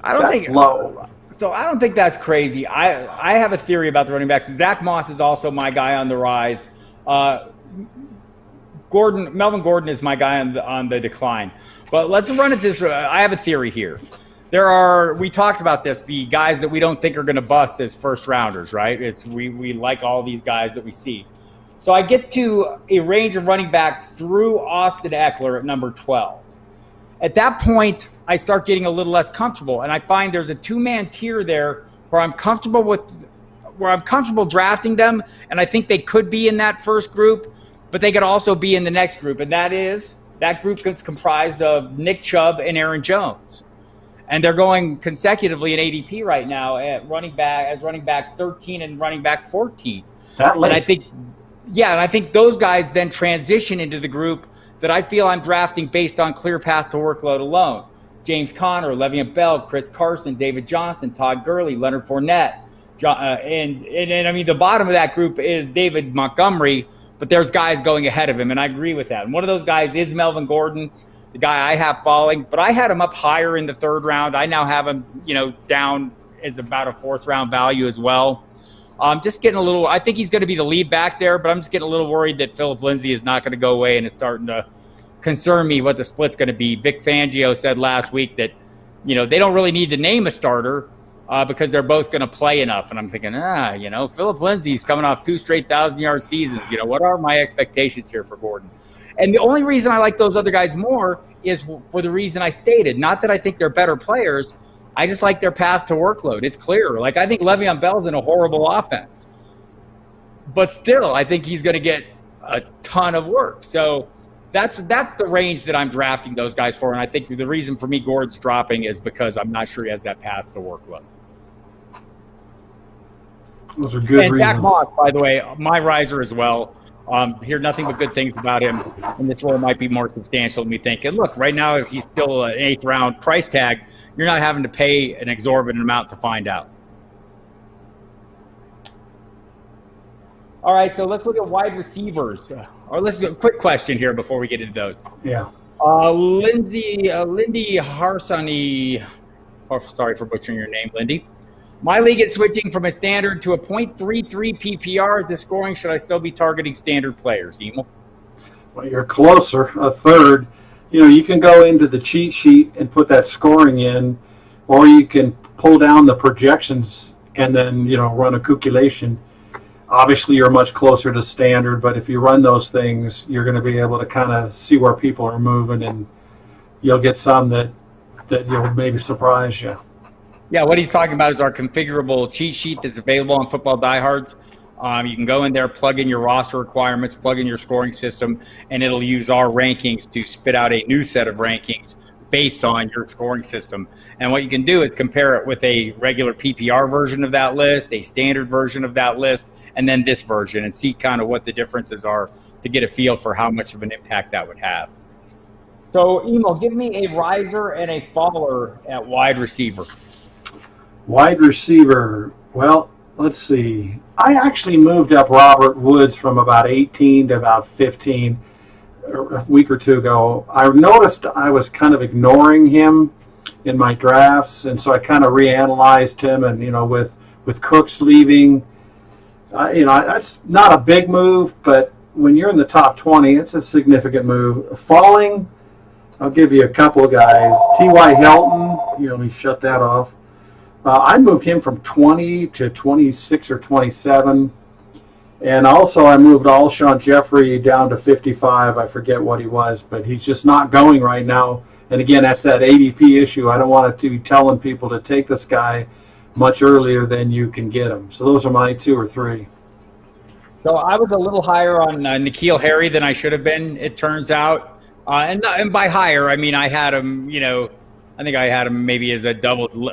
I don't think low. So I don't think that's crazy. I have a theory about the running backs. Zach Moss is also my guy on the rise. Melvin Gordon is my guy on the decline. But let's run it this way. I have a theory here. We talked about this, the guys that we don't think are going to bust as first rounders, right? We like all these guys that we see. So I get to a range of running backs through Austin Eckler at number 12. At that point, I start getting a little less comfortable, and I find there's a two-man tier there where I'm comfortable drafting them, and I think they could be in that first group, but they could also be in the next group, and that group is comprised of Nick Chubb and Aaron Jones. And they're going consecutively in ADP right now at running back 13 and running back 14. That late. And I think those guys then transition into the group that I feel I'm drafting based on clear path to workload alone. James Conner, Le'Veon Bell, Chris Carson, David Johnson, Todd Gurley, Leonard Fournette. And I mean, the bottom of that group is David Montgomery, but there's guys going ahead of him, and I agree with that. And one of those guys is Melvin Gordon, the guy I have falling, but I had him up higher in the 3rd round. I now have him, down as about a 4th round value as well. Just getting a little – I think he's going to be the lead back there, but I'm just getting a little worried that Philip Lindsay is not going to go away, and it's starting to concern me what the split's going to be. Vic Fangio said last week that, they don't really need to name a starter because they're both going to play enough. And I'm thinking, Philip Lindsay's coming off 2 straight 1,000-yard seasons. What are my expectations here for Gordon? And the only reason I like those other guys more is for the reason I stated. Not that I think they're better players. I just like their path to workload. It's clear. Like, I think Le'Veon Bell's in a horrible offense. But still, I think he's going to get a ton of work. So that's the range that I'm drafting those guys for. And I think the reason for me Gordon's dropping is because I'm not sure he has that path to workload. Those are good reasons. Zach Moss, by the way, my riser as well. Hear nothing but good things about him, and this role might be more substantial than we think. And look, right now, if he's still an 8th round price tag, you're not having to pay an exorbitant amount to find out. All right, so let's look at wide receivers. Or let's do a quick question here before we get into those. Yeah. Lindy Harsani. Oh, sorry for butchering your name, Lindy. My league is switching from a standard to a .33 PPR. The scoring, should I still be targeting standard players, Emil? Well, you're closer, a third. You can go into the cheat sheet and put that scoring in, or you can pull down the projections and then, run a calculation. Obviously, you're much closer to standard, but if you run those things, you're going to be able to kind of see where people are moving, and you'll get some that you'll maybe surprise you. Yeah, what he's talking about is our configurable cheat sheet that's available on Football Diehards. You can go in there, plug in your roster requirements, plug in your scoring system, and it'll use our rankings to spit out a new set of rankings based on your scoring system. And what you can do is compare it with a regular PPR version of that list, a standard version of that list, and then this version, and see kind of what the differences are to get a feel for how much of an impact that would have. So, Emil, give me a riser and a faller at wide receiver. Wide receiver, well, let's see. I actually moved up Robert Woods from about 18 to about 15 a week or two ago. I noticed I was kind of ignoring him in my drafts, and so I kind of reanalyzed him. And with Cooks leaving, that's not a big move, but when you're in the top 20, it's a significant move. Falling, I'll give you a couple of guys. T.Y. Hilton, let me shut that off. I moved him from 20 to 26 or 27. And also I moved Alshon Jeffrey down to 55. I forget what he was, but he's just not going right now. And again, that's that ADP issue. I don't want to be telling people to take this guy much earlier than you can get him. So those are my 2 or 3. So I was a little higher on N'Keal Harry than I should have been, it turns out. And by higher, I mean I had him, I think I had him maybe as a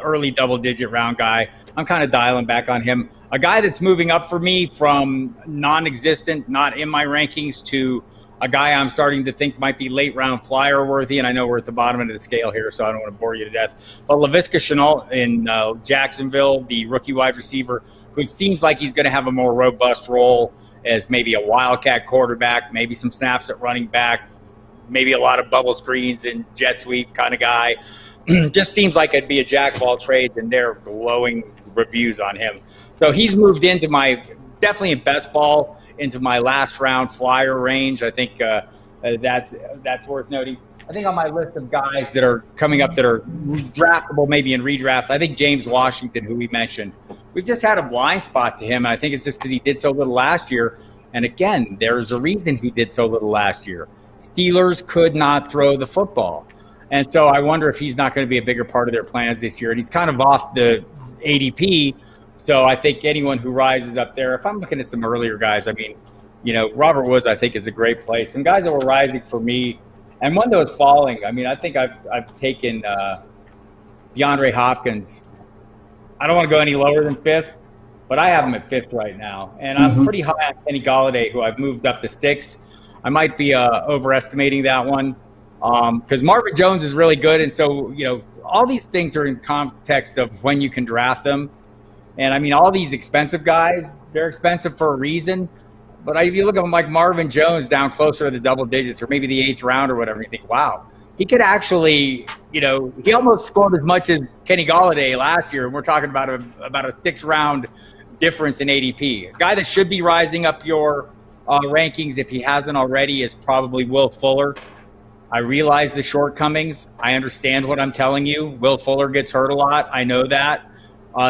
early double-digit round guy. I'm kind of dialing back on him. A guy that's moving up for me from non-existent, not in my rankings, to a guy I'm starting to think might be late-round flyer worthy, and I know we're at the bottom end of the scale here, so I don't want to bore you to death. But Laviska Shenault in Jacksonville, the rookie wide receiver, who seems like he's going to have a more robust role as maybe a wildcat quarterback, maybe some snaps at running back, maybe a lot of bubble screens and jet sweep kind of guy. Just seems like it'd be a jack of all trades, and they're glowing reviews on him. So he's moved into my, definitely in best ball, into my last round flyer range. I think that's worth noting. I think on my list of guys that are coming up that are draftable, maybe in redraft, I think James Washington, who we mentioned, we've just had a blind spot to him. And I think it's just because he did so little last year. And again, there's a reason he did so little last year. Steelers could not throw the football. And so I wonder if he's not going to be a bigger part of their plans this year. And he's kind of off the ADP. So I think anyone who rises up there, if I'm looking at some earlier guys, I mean, Robert Woods, I think, is a great play. Some guys that were rising for me, and one that was falling, I mean, I think I've taken DeAndre Hopkins. I don't want to go any lower than 5th, but I have him at 5th right now. And I'm pretty high on Kenny Golladay, who I've moved up to 6. I might be overestimating that one. Because Marvin Jones is really good. And so, all these things are in context of when you can draft them. And I mean, all these expensive guys, they're expensive for a reason. But if you look at them like Marvin Jones down closer to the double digits or maybe the 8th round or whatever, you think, wow, he could actually, he almost scored as much as Kenny Golladay last year. And we're talking about a 6th round difference in ADP. A guy that should be rising up your rankings, if he hasn't already, is probably Will Fuller. I realize the shortcomings. I understand what I'm telling you. Will Fuller gets hurt a lot. I know that.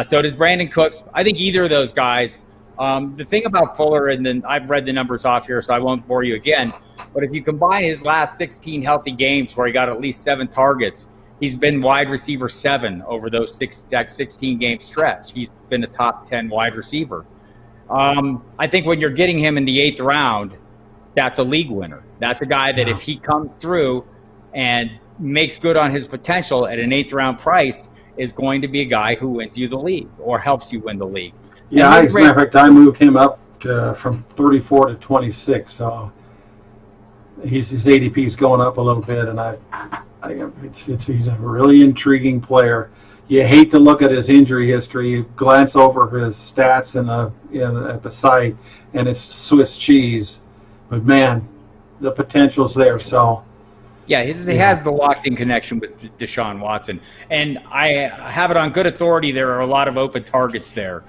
So does Brandon Cooks. I think either of those guys. The thing about Fuller, and then I've read the numbers off here, so I won't bore you again, but if you combine his last 16 healthy games where he got at least 7 targets, he's been wide receiver 7 over that 16-game stretch. He's been a top 10 wide receiver. I think when you're getting him in the 8th round, that's a league winner. That's a guy that if he comes through and makes good on his potential at an 8th round price, is going to be a guy who wins you the league or helps you win the league. Yeah, as a matter of fact, I moved him up from 34 to 26. So his ADP is going up a little bit, and he's a really intriguing player. You hate to look at his injury history. You glance over his stats at the site, and it's Swiss cheese. But man, the potential's there. So Yeah, he has the locked-in connection with Deshaun Watson, and I have it on good authority. There are a lot of open targets there.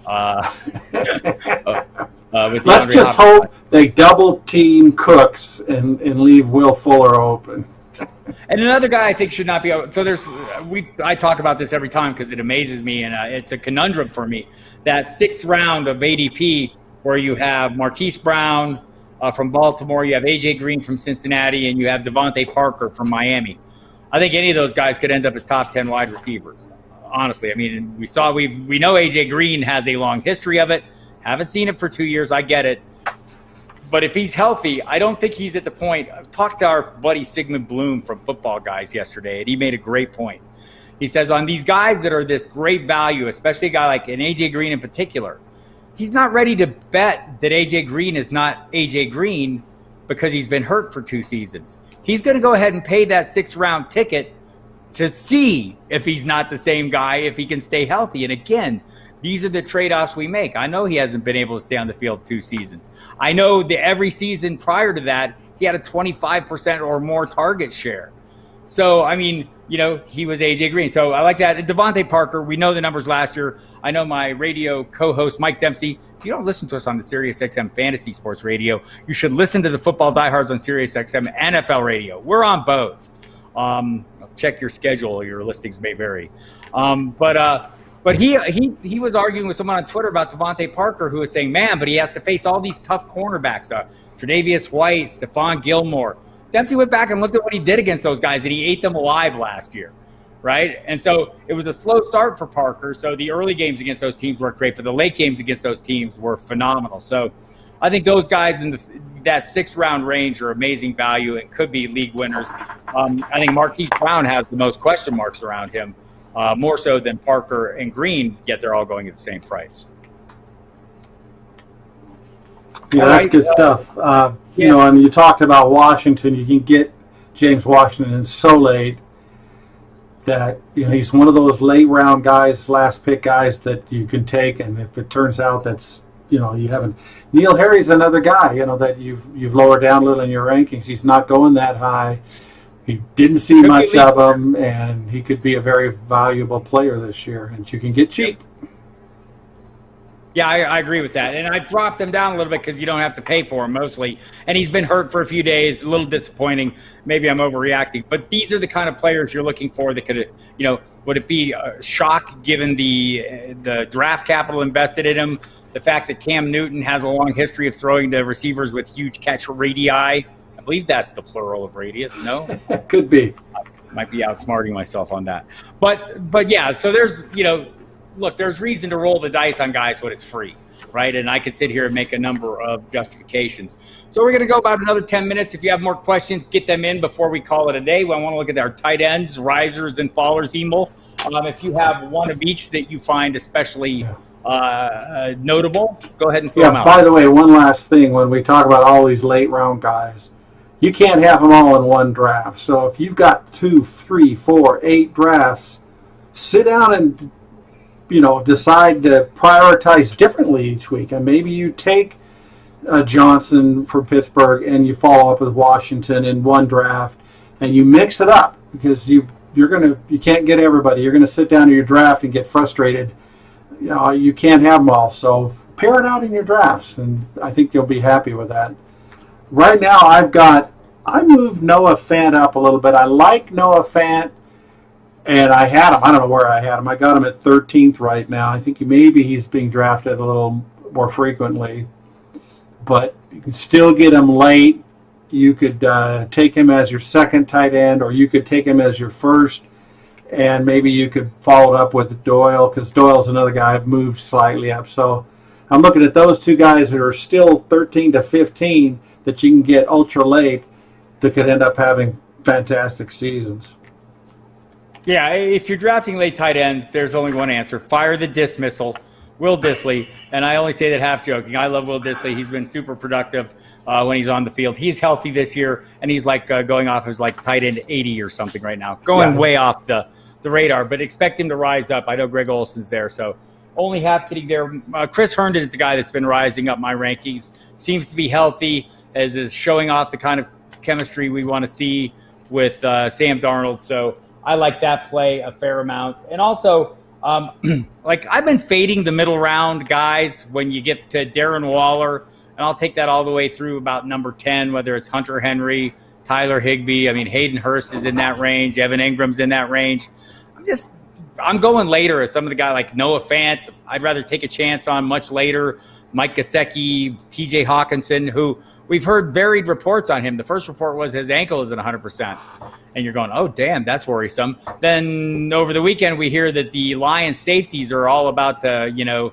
Let's just hope they double team Cooks and leave Will Fuller open. And another guy I think should not be. So I talk about this every time because it amazes me, and it's a conundrum for me. That 6th round of ADP where you have Marquise Brown from Baltimore, you have AJ Green from Cincinnati, and you have Devontae Parker from Miami. I think any of those guys could end up as top 10 wide receivers. Honestly, I mean, we know AJ Green has a long history of it. Haven't seen it for 2 years. I get it. But if he's healthy, I don't think he's at the point. I talked to our buddy Sigmund Bloom from Football Guys yesterday, and he made a great point. He says on these guys that are this great value, especially a guy like an AJ Green in particular, he's not ready to bet that AJ Green is not AJ Green because he's been hurt for 2 seasons. He's going to go ahead and pay that 6th round ticket to see if he's not the same guy, if he can stay healthy. And again, these are the trade-offs we make. I know he hasn't been able to stay on the field 2 seasons. I know that every season prior to that, he had a 25% or more target share. So, I mean, he was AJ Green. So I like that. And Devontae Parker, we know the numbers last year. I know my radio co-host, Mike Dempsey. If you don't listen to us on the SiriusXM Fantasy Sports Radio, you should listen to the Football Diehards on SiriusXM NFL Radio. We're on both. Check your schedule. Your listings may vary. But he was arguing with someone on Twitter about Devontae Parker, who was saying, man, but he has to face all these tough cornerbacks, Tre'Davious White, Stephon Gilmore. Dempsey went back and looked at what he did against those guys, and he ate them alive last year, right? And so it was a slow start for Parker. So the early games against those teams weren't great, but the late games against those teams were phenomenal. So I think those guys in that 6th round range are amazing value and could be league winners. I think Marquise Brown has the most question marks around him. More so than Parker and Green, yet they're all going at the same price. Yeah, that's good stuff. You talked about Washington. You can get James Washington so late that he's one of those late round guys, last pick guys that you can take. And if it turns out that's you haven't. Neil Harry's another guy that you've lowered down a little in your rankings. He's not going that high. He didn't see much of him, and he could be a very valuable player this year, and you can get cheap. Yeah, I agree with that. And I dropped him down a little bit because you don't have to pay for him mostly. And he's been hurt for a few days, a little disappointing. Maybe I'm overreacting. But these are the kind of players you're looking for that could, would it be a shock given the draft capital invested in him, the fact that Cam Newton has a long history of throwing to receivers with huge catch radii? I believe that's the plural of radius. No, could be. Might be outsmarting myself on that. But yeah. So there's there's reason to roll the dice on guys when it's free, right? And I could sit here and make a number of justifications. So we're going to go about another 10 minutes. If you have more questions, get them in before we call it a day. I want to look at our tight ends, risers, and fallers, Emil. If you have one of each that you find especially notable, go ahead and throw them out. By the way, one last thing. When we talk about all these late round guys, you can't have them all in one draft. So if you've got 2, 3, 4, 8 drafts, sit down and decide to prioritize differently each week. And maybe you take Johnson for Pittsburgh and you follow up with Washington in one draft, and you mix it up because you can't get everybody. You're gonna sit down in your draft and get frustrated. You can't have them all. So pair it out in your drafts, and I think you'll be happy with that. Right now, I moved Noah Fant up a little bit. I like Noah Fant, and I had him. I don't know where I had him. I got him at 13th right now. I think maybe he's being drafted a little more frequently, but you can still get him late. You could take him as your second tight end, or you could take him as your first, and maybe you could follow it up with Doyle, because Doyle's another guy I've moved slightly up. So I'm looking at those two guys that are still 13 to 15 that you can get ultra late that could end up having fantastic seasons. Yeah, if you're drafting late tight ends, there's only one answer. Fire the dismissal, Will Dissly. And I only say that half joking. I love Will Dissly. He's been super productive when he's on the field. He's healthy this year, and he's going off as tight end 80 or something right now. Going way off the radar, but expect him to rise up. I know Greg Olson's there, so only half kidding there. Chris Herndon is a guy that's been rising up my rankings. Seems to be healthy, is showing off the kind of chemistry we want to see with Sam Darnold. So I like that play a fair amount. And also, like I've been fading the middle round guys when you get to Darren Waller, and I'll take that all the way through about number 10, whether it's Hunter Henry, Tyler Higbee. I mean, Hayden Hurst is in that range. Evan Ingram's in that range. I'm going later as some of the guys like Noah Fant. I'd rather take a chance on much later. Mike Gesicki, TJ Hawkinson, who we've heard varied reports on him. The first report was his ankle isn't 100%. And you're going, oh, damn, that's worrisome. Then over the weekend, we hear that the Lions safeties are all about to,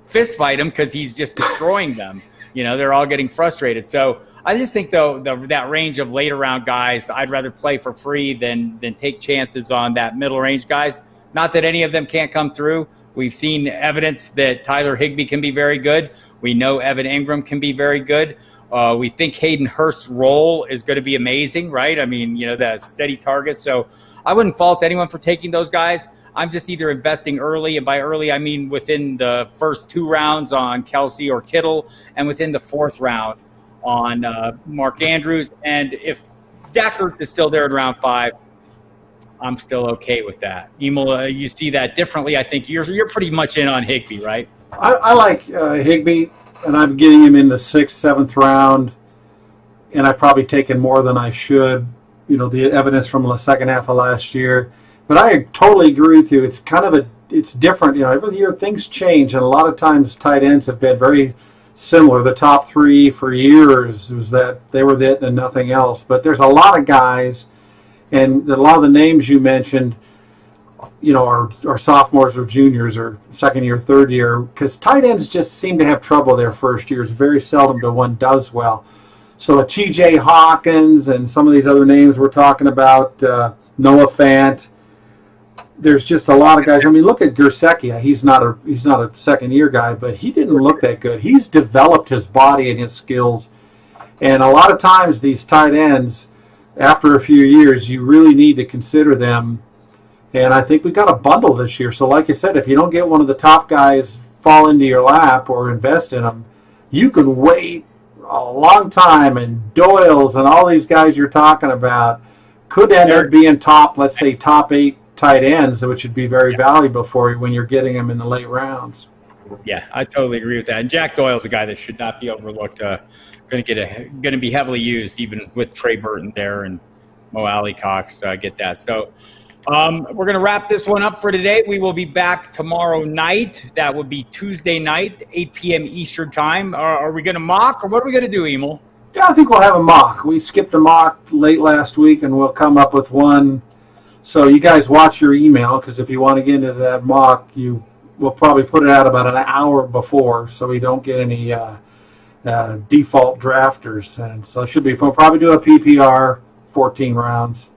fist fight him because he's just destroying them. They're all getting frustrated. So I just think, though, that range of later round guys, I'd rather play for free than take chances on that middle range guys. Not that any of them can't come through. We've seen evidence that Tyler Higbee can be very good. We know Evan Ingram can be very good. We think Hayden Hurst's role is going to be amazing, right? I mean, the steady target. So I wouldn't fault anyone for taking those guys. I'm just either investing early, and by early I mean within the first 2 rounds on Kelsey or Kittle, and within the 4th round on Mark Andrews. And if Zach Ertz is still there in round 5, I'm still okay with that. Emil, you see that differently. I think you're pretty much in on Higbee, right? I like Higbee, and I'm getting him in the 6th, 7th round, and I've probably taken more than I should. The evidence from the second half of last year. But I totally agree with you. It's it's different. Every year things change, and a lot of times tight ends have been very similar. The top 3 for years was that they were it and nothing else. But there's a lot of guys, and a lot of the names you mentioned, are sophomores or juniors or second year, third year, because tight ends just seem to have trouble their first years. Very seldom do one does well. So a T.J. Hawkins and some of these other names we're talking about, Noah Fant. There's just a lot of guys. I mean, look at Gesicki. He's not a second year guy, but he didn't look that good. He's developed his body and his skills, and a lot of times these tight ends, after a few years, you really need to consider them. And I think we got a bundle this year. So like I said, if you don't get one of the top guys fall into your lap or invest in them, you can wait a long time. And Doyle's and all these guys you're talking about could end up being let's say top 8 tight ends, which would be very valuable for you when you're getting them in the late rounds. Yeah, I totally agree with that. And Jack Doyle's a guy that should not be overlooked. Going to be heavily used, even with Trey Burton there and Mo Alley Cox. Get that. So we're going to wrap this one up for today. We will be back tomorrow night. That would be Tuesday night, 8 p.m. Eastern time. Are we going to mock, or what are we going to do, Emil? Yeah, I think we'll have a mock. We skipped a mock late last week, and we'll come up with one. So you guys watch your email, because if you want to get into that mock, we'll probably put it out about an hour before, so we don't get any default drafters. And so it should be fun. We'll probably do a PPR, 14 rounds.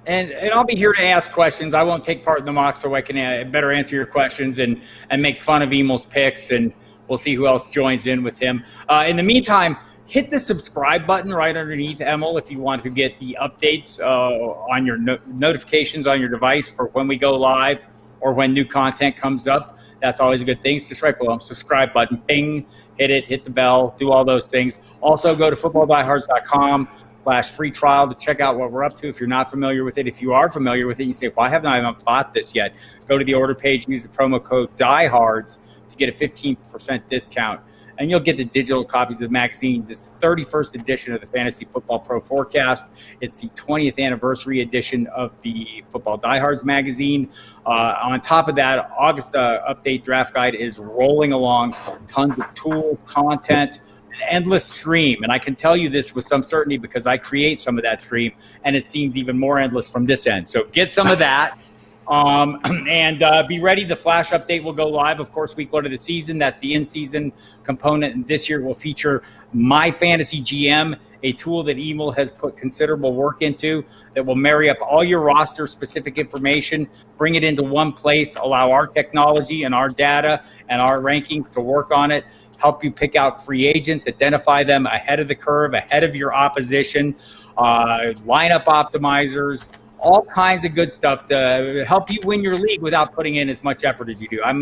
And I'll be here to ask questions. I won't take part in the mock, so I can better answer your questions and make fun of Emil's picks, and we'll see who else joins in with him. In the meantime, hit the subscribe button right underneath Emil if you want to get the updates on your notifications on your device for when we go live or when new content comes up. That's always a good thing. Just right below subscribe button, bing, hit the bell, do all those things. Also, go to footballdiehards.com/free trial to check out what we're up to if you're not familiar with it. If you are familiar with it, you say, why haven't I bought this yet? Go to the order page, use the promo code Diehards to get a 15% discount. And you'll get the digital copies of the magazines. It's the 31st edition of the Fantasy Football Pro Forecast. It's the 20th anniversary edition of the Football Diehards magazine. On top of that, August Update Draft Guide is rolling along. Tons of tools, content, an endless stream. And I can tell you this with some certainty because I create some of that stream, and it seems even more endless from this end. So get some of that. And be ready. The Flash Update will go live, of course, week 1 of the season. That's the in-season component. And this year will feature My Fantasy GM, a tool that Emil has put considerable work into that will marry up all your roster-specific information, bring it into one place, allow our technology and our data and our rankings to work on it, help you pick out free agents, identify them ahead of the curve, ahead of your opposition, lineup optimizers, all kinds of good stuff to help you win your league without putting in as much effort as you do. I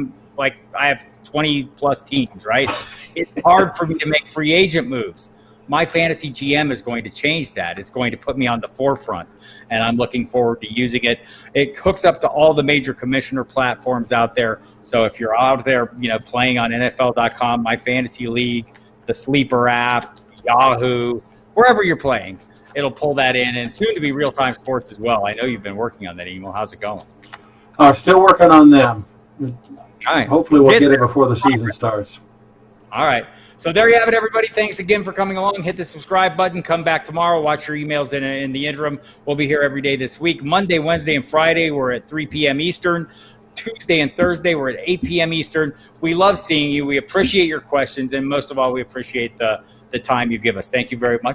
have 20 plus teams, right? It's hard for me to make free agent moves. My fantasy GM is going to change that. It's going to put me on the forefront, and I'm looking forward to using it. It hooks up to all the major commissioner platforms out there. So if you're out there, playing on NFL.com, My Fantasy League, the Sleeper app, Yahoo, wherever you're playing, it'll pull that in, and soon to be real-time sports as well. I know you've been working on that, Emil. How's it going? Still working on them. All right. Hopefully we'll get it before the season starts. All right. So there you have it, everybody. Thanks again for coming along. Hit the subscribe button. Come back tomorrow. Watch your emails in the interim. We'll be here every day this week. Monday, Wednesday, and Friday, we're at 3 p.m. Eastern. Tuesday and Thursday, we're at 8 p.m. Eastern. We love seeing you. We appreciate your questions, and most of all, we appreciate the time you give us. Thank you very much.